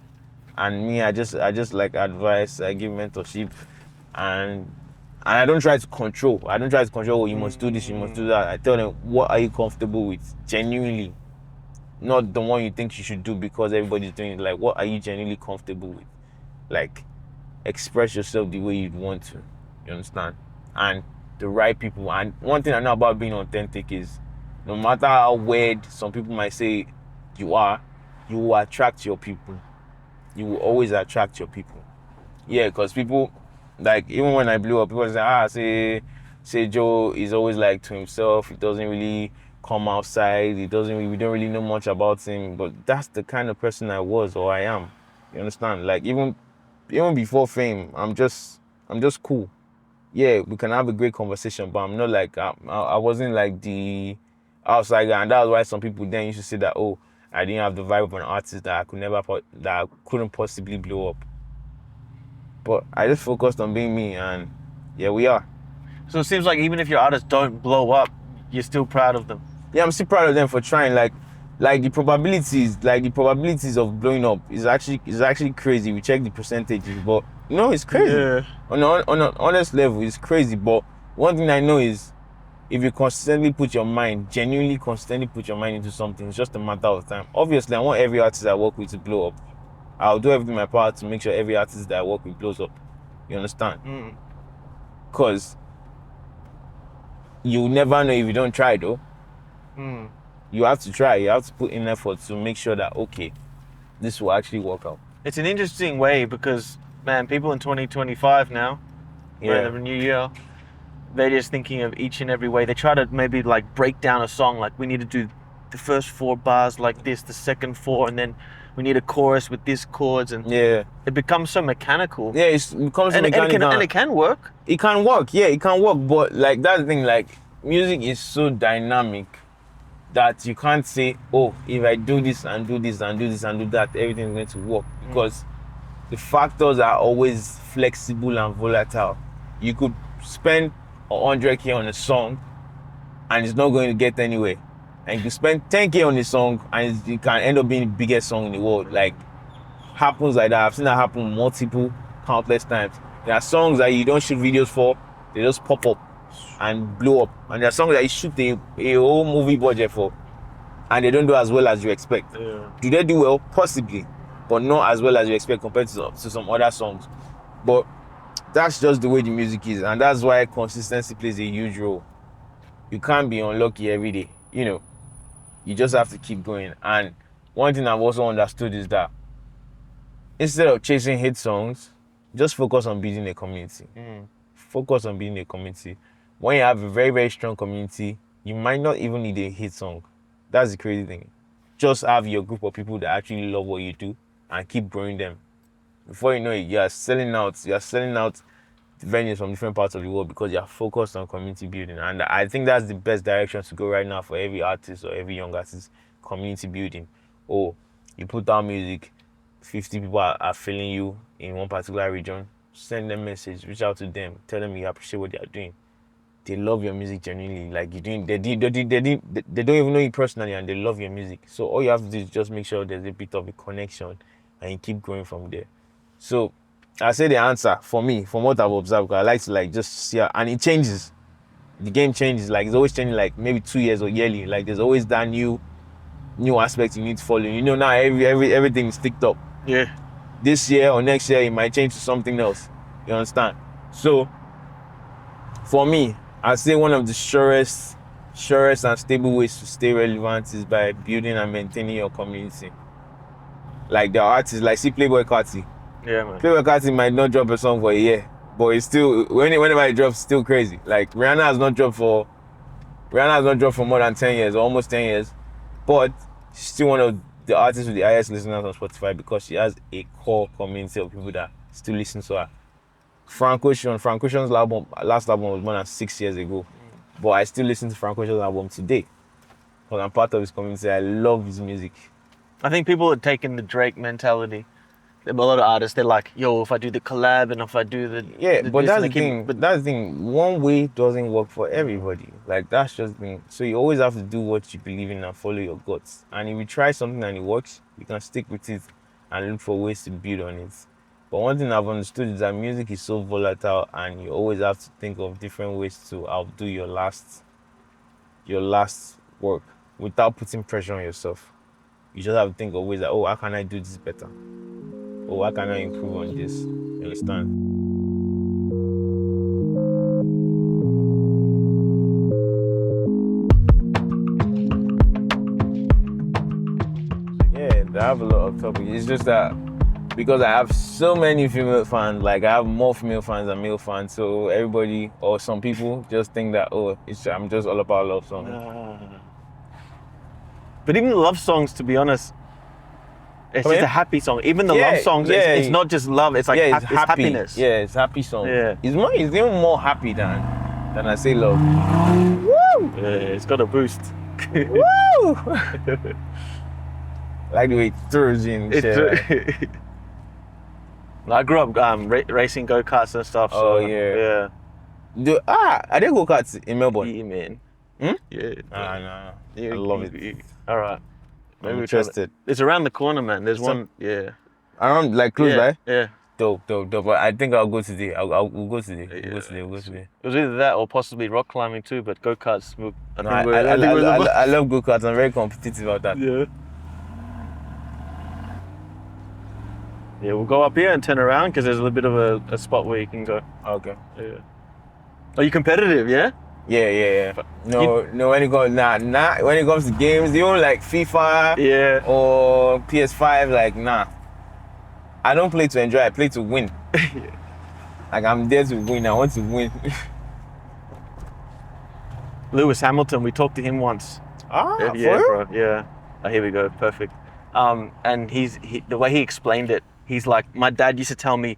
me, I just like advice. I give mentorship, and I don't try to control. You must do this, you must do that. I tell them, what are you comfortable with, genuinely, not the one you think you should do because everybody's doing it. Like, what are you genuinely comfortable with? Like, express yourself the way you'd want to. You understand? And the right people. And one thing I know about being authentic is, no matter how weird some people might say you are, you will attract your people. You will always attract your people. Yeah, because people, like, even when I blew up, people say, say Joe is always like to himself. He doesn't really come outside. We don't really know much about him. But that's the kind of person I was, or I am. You understand? Like, even before fame, I'm just cool. Yeah, we can have a great conversation, but I'm not like, I wasn't like the outside guy. And that was why some people then used to say that, oh, I didn't have the vibe of an artist that I couldn't possibly blow up. But I just focused on being me, and yeah, we are. So it seems like even if your artists don't blow up, you're still proud of them. Yeah, I'm still proud of them for trying. Like the probabilities of blowing up is actually crazy. We check the percentages, but it's crazy. Yeah. On an honest level, it's crazy. But one thing I know is, if you genuinely put your mind into something, it's just a matter of time. Obviously, I want every artist I work with to blow up. I'll do everything in my power to make sure every artist that I work with blows up. You understand? Because you never know if you don't try, though. You have to try. You have to put in effort to make sure that, okay, this will actually work out. It's an interesting way because, man, people in 2025 now, the new year, they're just thinking of each and every way. They try to maybe like break down a song, like we need to do the first 4 bars like this, the second 4, and then we need a chorus with these chords, and it becomes so mechanical. Yeah, it becomes so mechanical. And it can work. It can work, yeah, it can work, but like that's the thing, like music is so dynamic that you can't say, oh, if I do this and do this and do this and do that, everything's going to work, because the factors are always flexible and volatile. You could spend 100K on a song and it's not going to get anywhere. And you can spend 10K on a song and it can end up being the biggest song in the world. Like, happens like that. I've seen that happen multiple, countless times. There are songs that you don't shoot videos for, they just pop up and blow up. And there are songs that you shoot a whole movie budget for, and they don't do as well as you expect. Yeah. Do they do well? Possibly, but not as well as you expect compared to some other songs. But that's just the way the music is, and that's why consistency plays a huge role. You can't be unlucky every day, you know. You just have to keep going. And one thing I've also understood is that instead of chasing hit songs, just focus on building a community. Focus on building a community. When you have a very, very strong community, you might not even need a hit song. That's the crazy thing. Just have your group of people that actually love what you do and keep growing them. Before you know it, you're selling out venues from different parts of the world because you're focused on community building. And I think that's the best direction to go right now for every artist or every young artist: community building. Oh, you put out music, 50 people are feeling you in one particular region, send them a message, reach out to them, tell them you appreciate what they are doing. They love your music genuinely. Like, they don't even know you personally, and they love your music. So all you have to do is just make sure there's a bit of a connection and you keep going from there. So I say the answer for me, from what I've observed, because I like to just see, and it changes. The game changes. Like, it's always changing, like maybe 2 years or yearly. Like, there's always that new aspect you need to follow. You know, now everything is TikTok. Yeah. This year or next year, it might change to something else. You understand? So for me, I'd say one of the surest and stable ways to stay relevant is by building and maintaining your community. Like, the artists, like, see Playboy Carti. Yeah, man. Playboy Carti might not drop a song for a year, but it's still, whenever it drops, it's still crazy. Like, Rihanna has not dropped for more than 10 years, or almost 10 years, but she's still one of the artists with the highest listeners on Spotify because she has a core community of people that still listen to her. Frank Ocean's last album was more than 6 years ago, but I still listen to Frank Ocean's album today because I'm part of his community. I love his music. I think people are taking the Drake mentality. A lot of artists, they're like, yo, if I do the collab and if I do but that's the thing. That's the thing. One way doesn't work for everybody. Like, that's just me. So you always have to do what you believe in and follow your guts. And if you try something and it works, you can stick with it and look for ways to build on it. But one thing I've understood is that music is so volatile, and you always have to think of different ways to outdo your last work without putting pressure on yourself. You just have to think of ways that, oh, how can I do this better? Oh, how can I improve on this? You understand? Yeah, I have a lot of topics. It's just that because I have so many female fans, like I have more female fans than male fans, so everybody or some people just think that, oh, I'm just all about love songs. But even the love songs, to be honest, it's just a happy song. Even the love songs, it's not just love, it's like it's happiness. Yeah, it's happy songs. Yeah. It's even more happy than I say love. Woo! Yeah, it's got a boost. Woo! Like the way it throws in. I grew up racing go-karts and stuff. So, oh, yeah. Are there go-karts in Melbourne? Yeah, man. Yeah. No. I love it. All right. I'm interested. It's around the corner, man. There's one, around, like, close by? Yeah. Dope. But I think I'll go today. We'll go today. We'll go today. It was either that or possibly rock climbing too, but go-karts. I love go-karts. I'm very competitive about that. Yeah. Yeah, we'll go up here and turn around because there's a little bit of a spot where you can go. Okay. Yeah. Are you competitive? Yeah. Yeah. No. When it comes to games, even like FIFA, or PS5, like nah. I don't play to enjoy. I play to win. Like, I'm there to win. I want to win. Lewis Hamilton. We talked to him once. For bro. Yeah. Oh, here we go. Perfect. And the way he explained it, he's like, my dad used to tell me,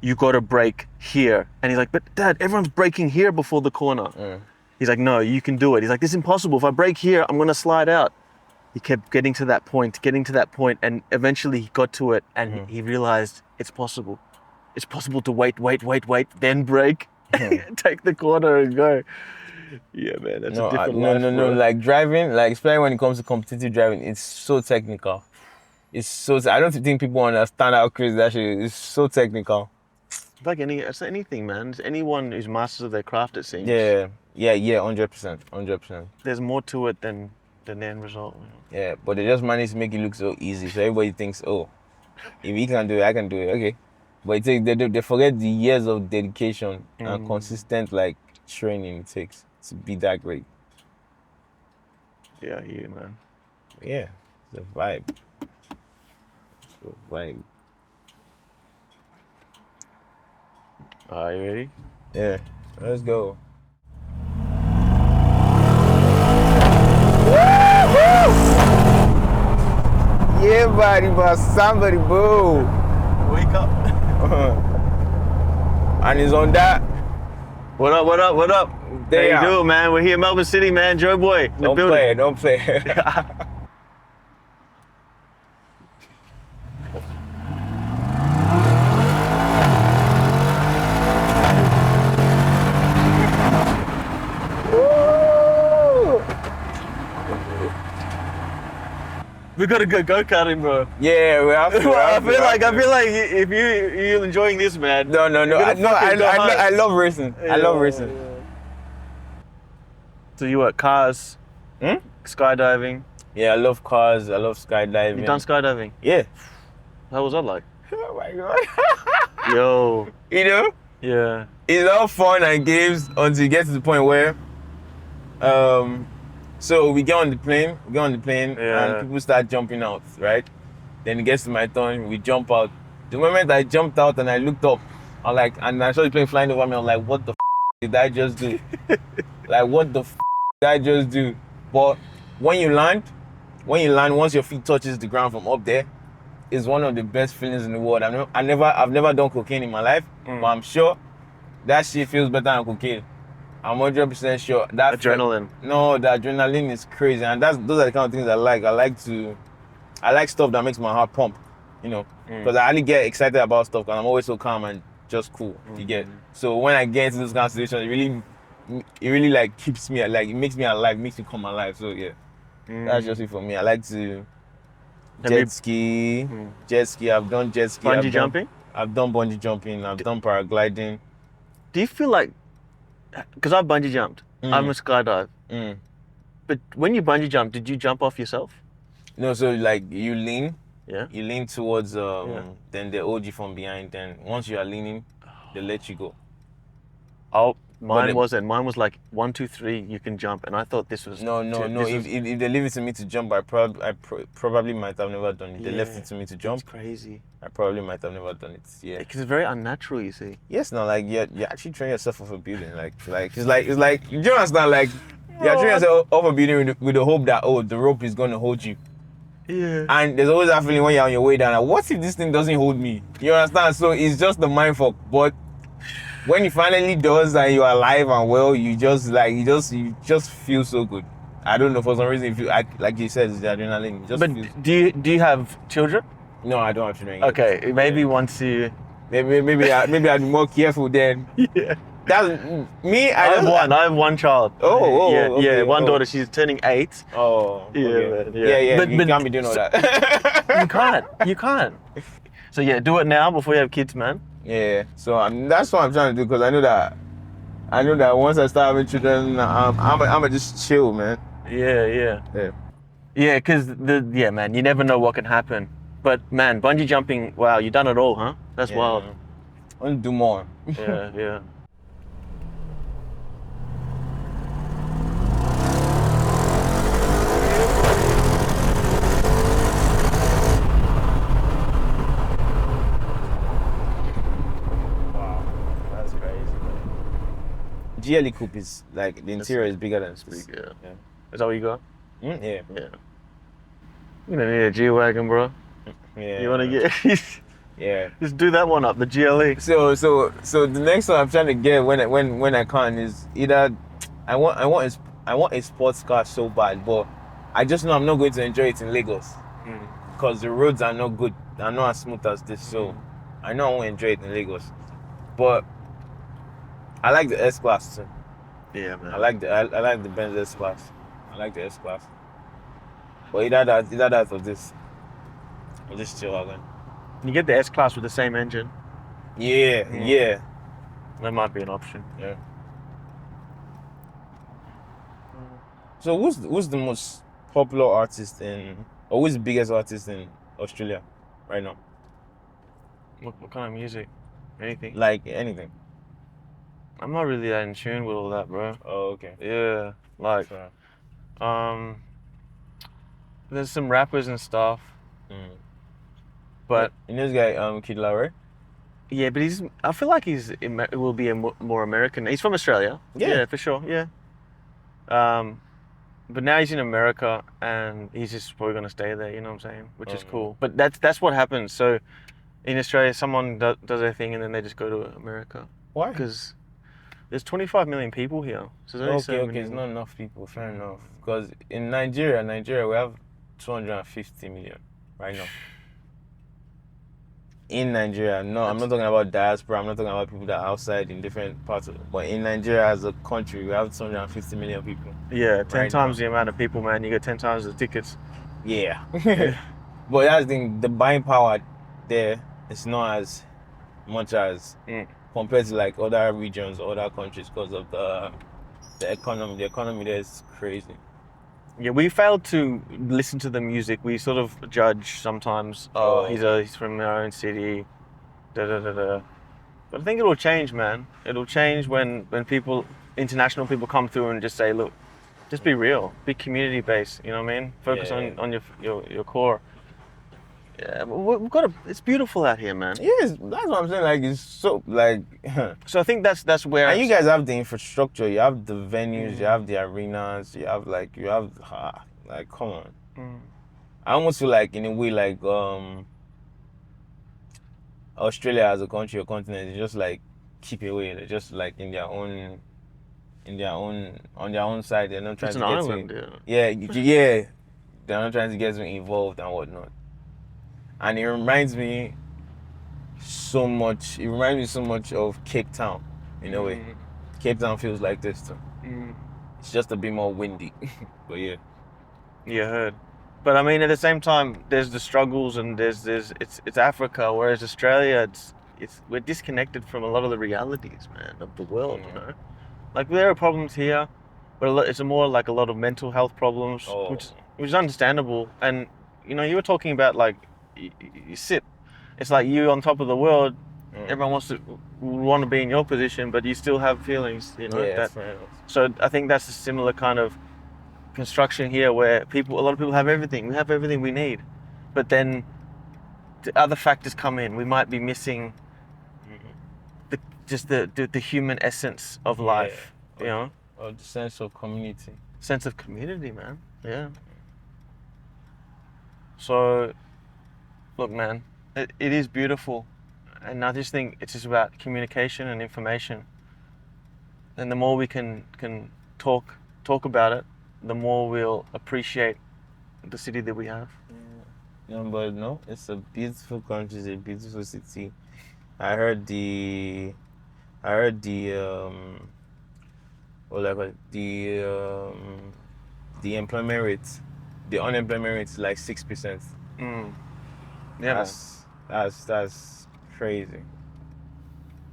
you got to brake here. And he's like, but Dad, everyone's braking here before the corner. He's like, no, you can do it. He's like, this is impossible. If I break here, I'm gonna slide out. He kept getting to that point, and eventually he got to it, and he realized it's possible. It's possible to wait, then break, take the corner and go. Yeah, man, that's a different life, bro. Like driving, like especially when it comes to competitive driving, it's so technical. I don't think people understand how crazy that shit is. It's so technical. It's like it's anything, man. It's anyone who's masters of their craft, it seems. Yeah, 100%. There's more to it than the end result. You know? Yeah, but they just manage to make it look so easy, so everybody thinks, oh, if he can do it, I can do it. Okay, but they forget the years of dedication and consistent like training it takes to be that great. Yeah, man. Yeah, it's a vibe. Are you ready? Yeah, let's go. Yeah, buddy, but somebody boo. Wake up. And he's on that. What up? There How you doing, man? We're here in Melbourne City, man. Joeboy. Don't play. We gotta go go-karting, bro. Yeah, we have to. I feel like if you're enjoying this, man. No. I love racing. I love racing. Yeah. So you what? Cars? Skydiving? Yeah, I love cars. I love skydiving. You done skydiving? Yeah. How was that like? Oh my god. Yo. You know? Yeah. It's all fun and games until you get to the point where, so we get on the plane, and people start jumping out, right? Then it gets to my turn, we jump out. The moment I jumped out and I looked up, and I saw the plane flying over me, I'm like, what the did I just do? Like, what the did I just do? But when you land, once your feet touches the ground from up there, it's one of the best feelings in the world. I've never done cocaine in my life, but I'm sure that shit feels better than cocaine. I'm 100% sure. That adrenaline. The adrenaline is crazy, and those are the kind of things I like. I like stuff that makes my heart pump, you know, because I only get excited about stuff because I'm always so calm and just cool. You get. So when I get into those kind of situations, it really like keeps me like it makes me alive, makes me come alive. So yeah, that's just it for me. I like to jet ski. I've done jet ski. Bungee jumping. I've done bungee jumping. I've done paragliding. Do you feel like, because I've bungee jumped, I'm a skydive, but when you bungee jump, did you jump off yourself? No, so like you lean towards, then they hold you from behind, then once you are leaning, they let you go. Oh, mine wasn't. Mine was like 1, 2, 3, you can jump, and I thought this was... No. If they leave it to me to jump, I probably might have never done it. They left it to me to jump. It's crazy. I probably might have never done it. Yeah. Because it's very unnatural, you see. Yes, no, like you actually train yourself off a building. Like it's like you understand? Like you're training yourself off a building with the hope that the rope is gonna hold you. Yeah. And there's always that feeling when you're on your way down. Like, what if this thing doesn't hold me? You understand? So it's just the mind fuck. But when it finally does and you're alive and well, you just feel so good. I don't know, for some reason, like you said, it's the adrenaline. But do you have children? No, I don't have children yet. Okay, maybe once you... Maybe I'd be more careful then. Yeah. That's me. I have one child. Okay, one daughter. She's turning 8. Oh. Yeah, okay. man, yeah. But you can't be doing all that. You can't. So yeah, do it now before you have kids, man. Yeah. So that's what I'm trying to do, because I know that once I start having children, I'm just chill, man. Yeah. Yeah, because man, you never know what can happen. But man, bungee jumping, wow, you done it all, huh? That's wild. Man. I want to do more. Yeah. Wow, that's crazy, man. GLE coupe is like the interior is bigger than space. Yeah. Is that what you got? Yeah. You gonna need a G-Wagon, bro. Yeah. You wanna get? Yeah. Just do that one up, the GLE. So the next one I'm trying to get when I can is either I want a sports car so bad, but I just know I'm not going to enjoy it in Lagos because the roads are not good, are not as smooth as this. So I know I won't enjoy it in Lagos, but I like the S class too. Yeah, man. I like the Benz S class. I like the S class. But either that or this chill wagon. You get the S class with the same engine. Yeah, yeah, That might be an option. yeah. So who's the most popular artist or who's the biggest artist in Australia right now? What kind of music? Anything? Like anything. I'm not really that in tune with all that, bro. Oh, okay. Yeah, like Fair. there's some rappers and stuff, but You know this guy, Kid Laroi? yeah, but I feel like will be more American. He's from Australia. Yeah. For sure. Yeah. But now he's in America and he's just probably gonna stay there. You know what I'm saying? Which is cool. But that's what happens. So in Australia, someone does their thing and then they just go to America. Why? Because there's 25 million people here. So there's only so many. It's not enough people. Fair enough. Because in Nigeria, we have 250 million right now. In Nigeria, no, I'm not talking about diaspora. I'm not talking about people that are outside in different parts of. But in Nigeria as a country, we have 250 million people. Yeah, 10 right times now. the amount of people, man. You get 10 times the tickets. Yeah. But that's the thing. The buying power there is not as much as compared to like other regions, other countries, because of the economy. The economy there is crazy. Yeah, we failed to listen to the music. We sort of judge sometimes. Oh, he's from our own city. Da da da da. But I think it'll change, man. It'll change when international people come through and just say, look, just be real, be community based. You know what I mean? Focus on your core. Yeah, we've got it's beautiful out here, man. Yes, that's what I'm saying. Like it's so like. So I think that's where. And you guys have the infrastructure. You have the venues. You have the arenas. You have like come on. I almost feel like in a way like Australia as a country or continent is just like keep away. They're just like on their own side. They're not trying to get island, yeah. They're not trying to get involved and whatnot. And it reminds me so much of Cape Town in a way. Cape Town feels like this too. It's just a bit more windy. But yeah. Yeah, I heard. But I mean, at the same time, there's the struggles and it's Africa, whereas Australia, we're disconnected from a lot of the realities, man, of the world. You know, like there are problems here, but it's more like a lot of mental health problems, which is understandable. And you know, you were talking about like you sit, it's like you on top of the world. Everyone want to be in your position, but you still have feelings. You know that. So I think that's a similar kind of construction here where a lot of people have everything. We have everything we need, but then the other factors come in. We might be missing the human essence of life. You know, or the sense of community. Sense of community, man. Yeah. So, look, man, it is beautiful, and I just think it's just about communication and information. And the more we can talk about it, the more we'll appreciate the city that we have. Yeah, but no, it's a beautiful country, it's a beautiful city. I heard the employment rate, the unemployment rate is like 6%. Yeah, that's crazy.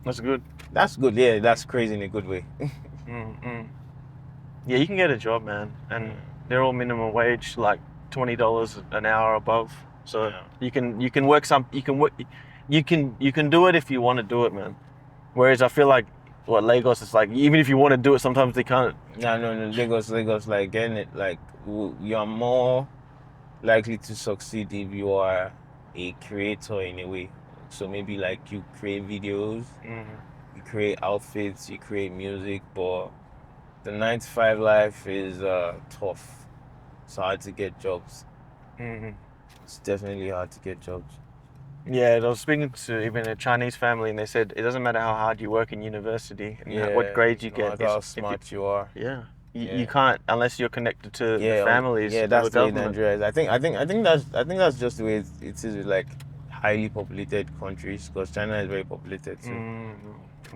That's good. That's good. Yeah, that's crazy in a good way. Yeah, you can get a job, man, and they're all minimum wage, like $20 an hour above. So you can work you can do it if you want to do it, man. Whereas I feel like Lagos is like, even if you want to do it, sometimes they can't. No, Lagos, like getting it, like you are more likely to succeed if you are a creator in a way. So maybe like you create videos, you create outfits, you create music, but the 9-to-5 life is tough. It's hard to get jobs. It's definitely hard to get jobs. Yeah, I was speaking to even a Chinese family, and they said it doesn't matter how hard you work in university and what Yeah, grades you no get. matter how If you, smart you are. yeah, you Yeah. can't unless you're connected to the Yeah, families yeah, or that's the the way government. Nigeria is. I think that's just the way it is with like highly populated countries because China is very populated too. Mm,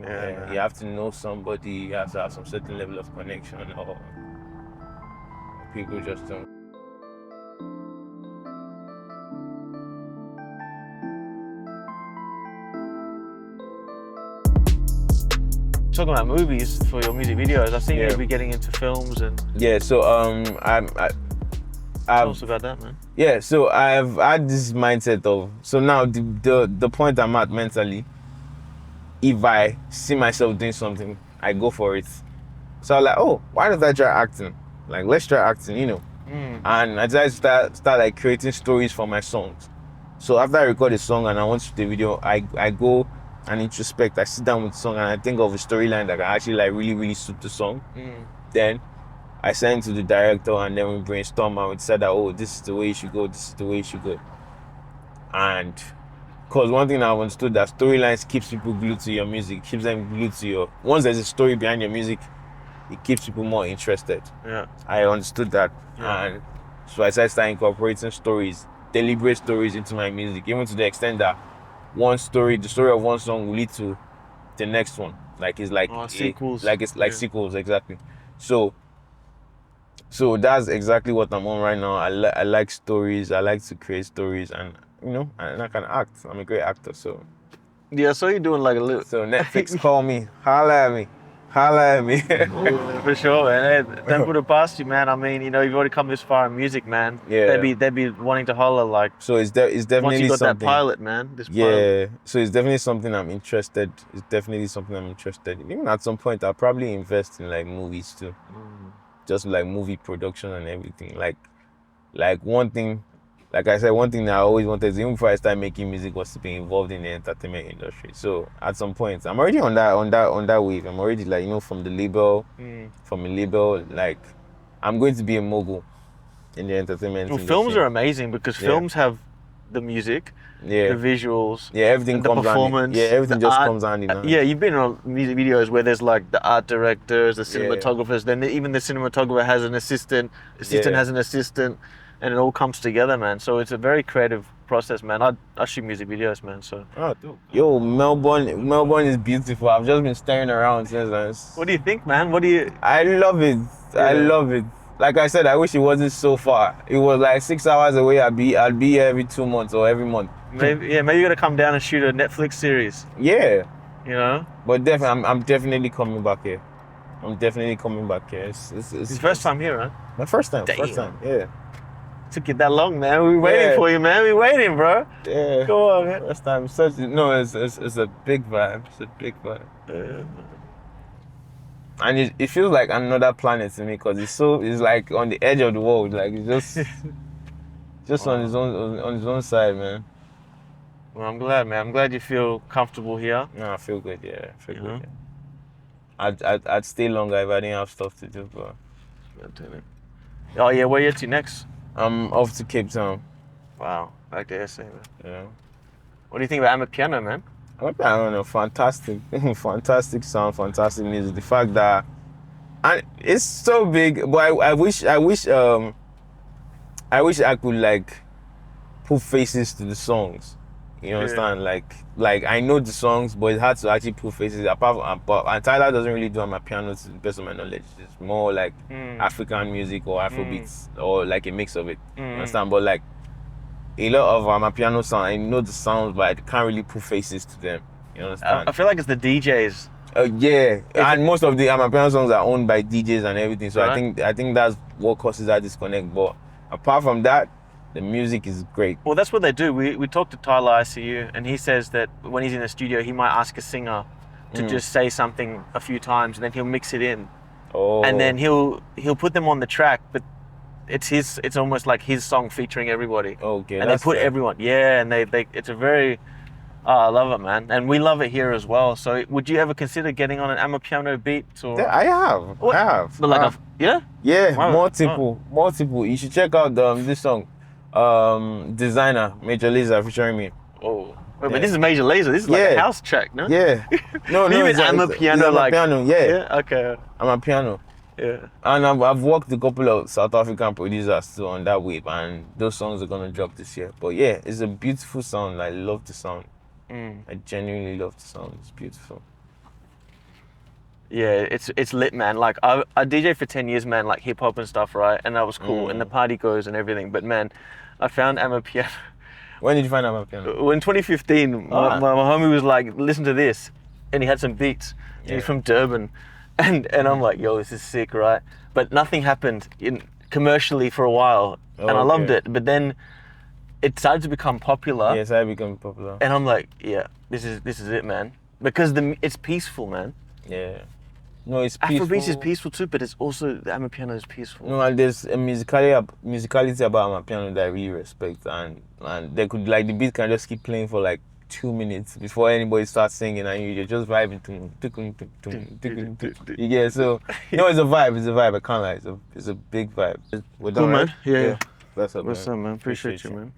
yeah, Yeah, man. you have to know somebody, you have to have some certain level of connection, or people just don't. Talking about movies for your music videos, I've seen Yeah. you be getting into films and Yeah, so tell I've us about that, man. yeah, so I've had this mindset of so now the point I'm at mentally, if I see myself doing something, I go for it. So I'm like, oh, why don't I try acting? Like, let's try acting, you know. And I decided to start like creating stories for my songs. So after I record a song and I want to shoot a video, I go and introspect. I sit down with the song and I think of a storyline that can actually like really, really suit the song. Then I send it to the director and then we brainstorm and we decide that, oh, this is the way you should go, this is the way you should go. And because one thing I've understood that storylines keeps people glued to your music, keeps them glued to your, once there's a story behind your music, it keeps people more interested. Yeah. I understood that. Yeah. And so I started incorporating stories, deliberate stories into my music, even to the extent that one story, the story of one song will lead to the next one. Like it's like Sequels. like it's like sequels, exactly. So that's exactly what I'm on right now. I like stories. I like to create stories, and you know, and I can act. I'm a great actor. So Yeah, so you're doing like a little. so Netflix, call me, holla at me, holla at me. For sure, man. Hey, don't put it past you, man. I mean, you know, you've already come this far in music, man. Yeah. They'd be wanting to holler like So it's definitely once you got something. that pilot, man. This Yeah, pilot. so it's definitely something I'm interested. It's definitely something I'm interested in. Even at some point, I'll probably invest in like movies too, just like movie production and everything. Like one thing, like I said, one thing that I always wanted, even before I started making music, was to be involved in the entertainment industry. So at some point, I'm already on that wave. I'm already like, you know, from a label, like I'm going to be a mogul in the entertainment industry. Films are amazing because films have the music, the visuals, everything the comes performance, everything the just art. comes handy. Yeah, you've been on music videos where there's like the art directors, the cinematographers, then even the cinematographer has an assistant has an assistant, and it all comes together, man. So it's a very creative process, man. I shoot music videos, man. So. Oh, dude. Yo, Melbourne is beautiful. I've just been staring around since then. What do you think, man? What do you? I love it. I love it. Like I said, I wish it wasn't so far. It was like 6 hours away. I'd be here every 2 months or every month. Maybe you gotta come down and shoot a Netflix series. Yeah. You know. But definitely, I'm definitely coming back here. I'm definitely coming back here. It's your first time here, right? My first time. Damn. First time. Yeah. Took you that long, man. We waiting for you, man. We waiting, bro. Yeah. Go on, man. First time. It's a big vibe. It's a big vibe. Yeah. And it feels like another planet to me because it's like on the edge of the world. Like it's just on his own side, man. Well, I'm glad, man. I'm glad you feel comfortable here. No, I feel good. Yeah, I feel good. Yeah. I'd stay longer if I didn't have stuff to do, but. Oh yeah, where you to next? I'm off to Cape Town. Wow, back to SA, man. Yeah. What do you think about Amapiano, man? I don't know, fantastic, fantastic sound, fantastic music. The fact that, and it's so big, but I wish I could like put faces to the songs. You understand? Like I know the songs, but it's hard to actually put faces. And Tyler doesn't really do Amapiano to the best of my knowledge. It's more like African music or Afrobeats or like a mix of it. You understand? But like a lot of Amapiano sound, I know the sounds, but I can't really put faces to them. You understand? I feel like it's the DJs. Yeah, and most of the Amapiano songs are owned by DJs and everything. So Right. I think that's what causes that disconnect. But apart from that, the music is great. Well, that's what they do. We talked to Tyler ICU, and he says that when he's in the studio, he might ask a singer to just say something a few times, and then he'll mix it in. Oh. And then he'll put them on the track, but it's almost like his song featuring everybody. Okay. And they put everyone. Yeah, and they it's a very I love it, man. And we love it here as well. So would you ever consider getting on an Amapiano beat or Yeah, I have. But like yeah? Yeah, Wow. multiple. You should check out this song. Designer, Major Lazer featuring me. Oh, wait, but Yeah. this is Major Lazer. This is like a Yeah. house track, no? Yeah. No, no, Even I'm a piano, it's like piano. Yeah. yeah, okay, I'm a piano. yeah. And I've worked a couple of South African producers too on that wave, and those songs are gonna drop this year. But yeah, it's a beautiful sound. I love the sound. I genuinely love the sound. It's beautiful. Yeah, it's lit, man. Like I DJ for 10 years, man, like hip hop and stuff, right? And that was cool, and the party goes and everything. But man, I found Amapiano. When did you find out about piano? When 2015, my homie was like, listen to this, and he had some beats. And he's from Durban, and I'm like, yo, this is sick, right? But nothing happened commercially for a while, and I loved it. But then it started to become popular. Yes, I become popular. And I'm like, yeah, this is it, man. Because it's peaceful, man. Yeah. No, it's peaceful. Afrobeats is peaceful too, but it's also the Amapiano is peaceful. No, and there's a musicality about my piano that I really respect, and they could, like, the beat can just keep playing for like 2 minutes before anybody starts singing, and you're just vibing to. You get, so no, it's a vibe. It's a vibe. I can't lie. It's a big vibe. We're Cool, done, man. right? Yeah. That's up, What's man. up, man? Appreciate you, man.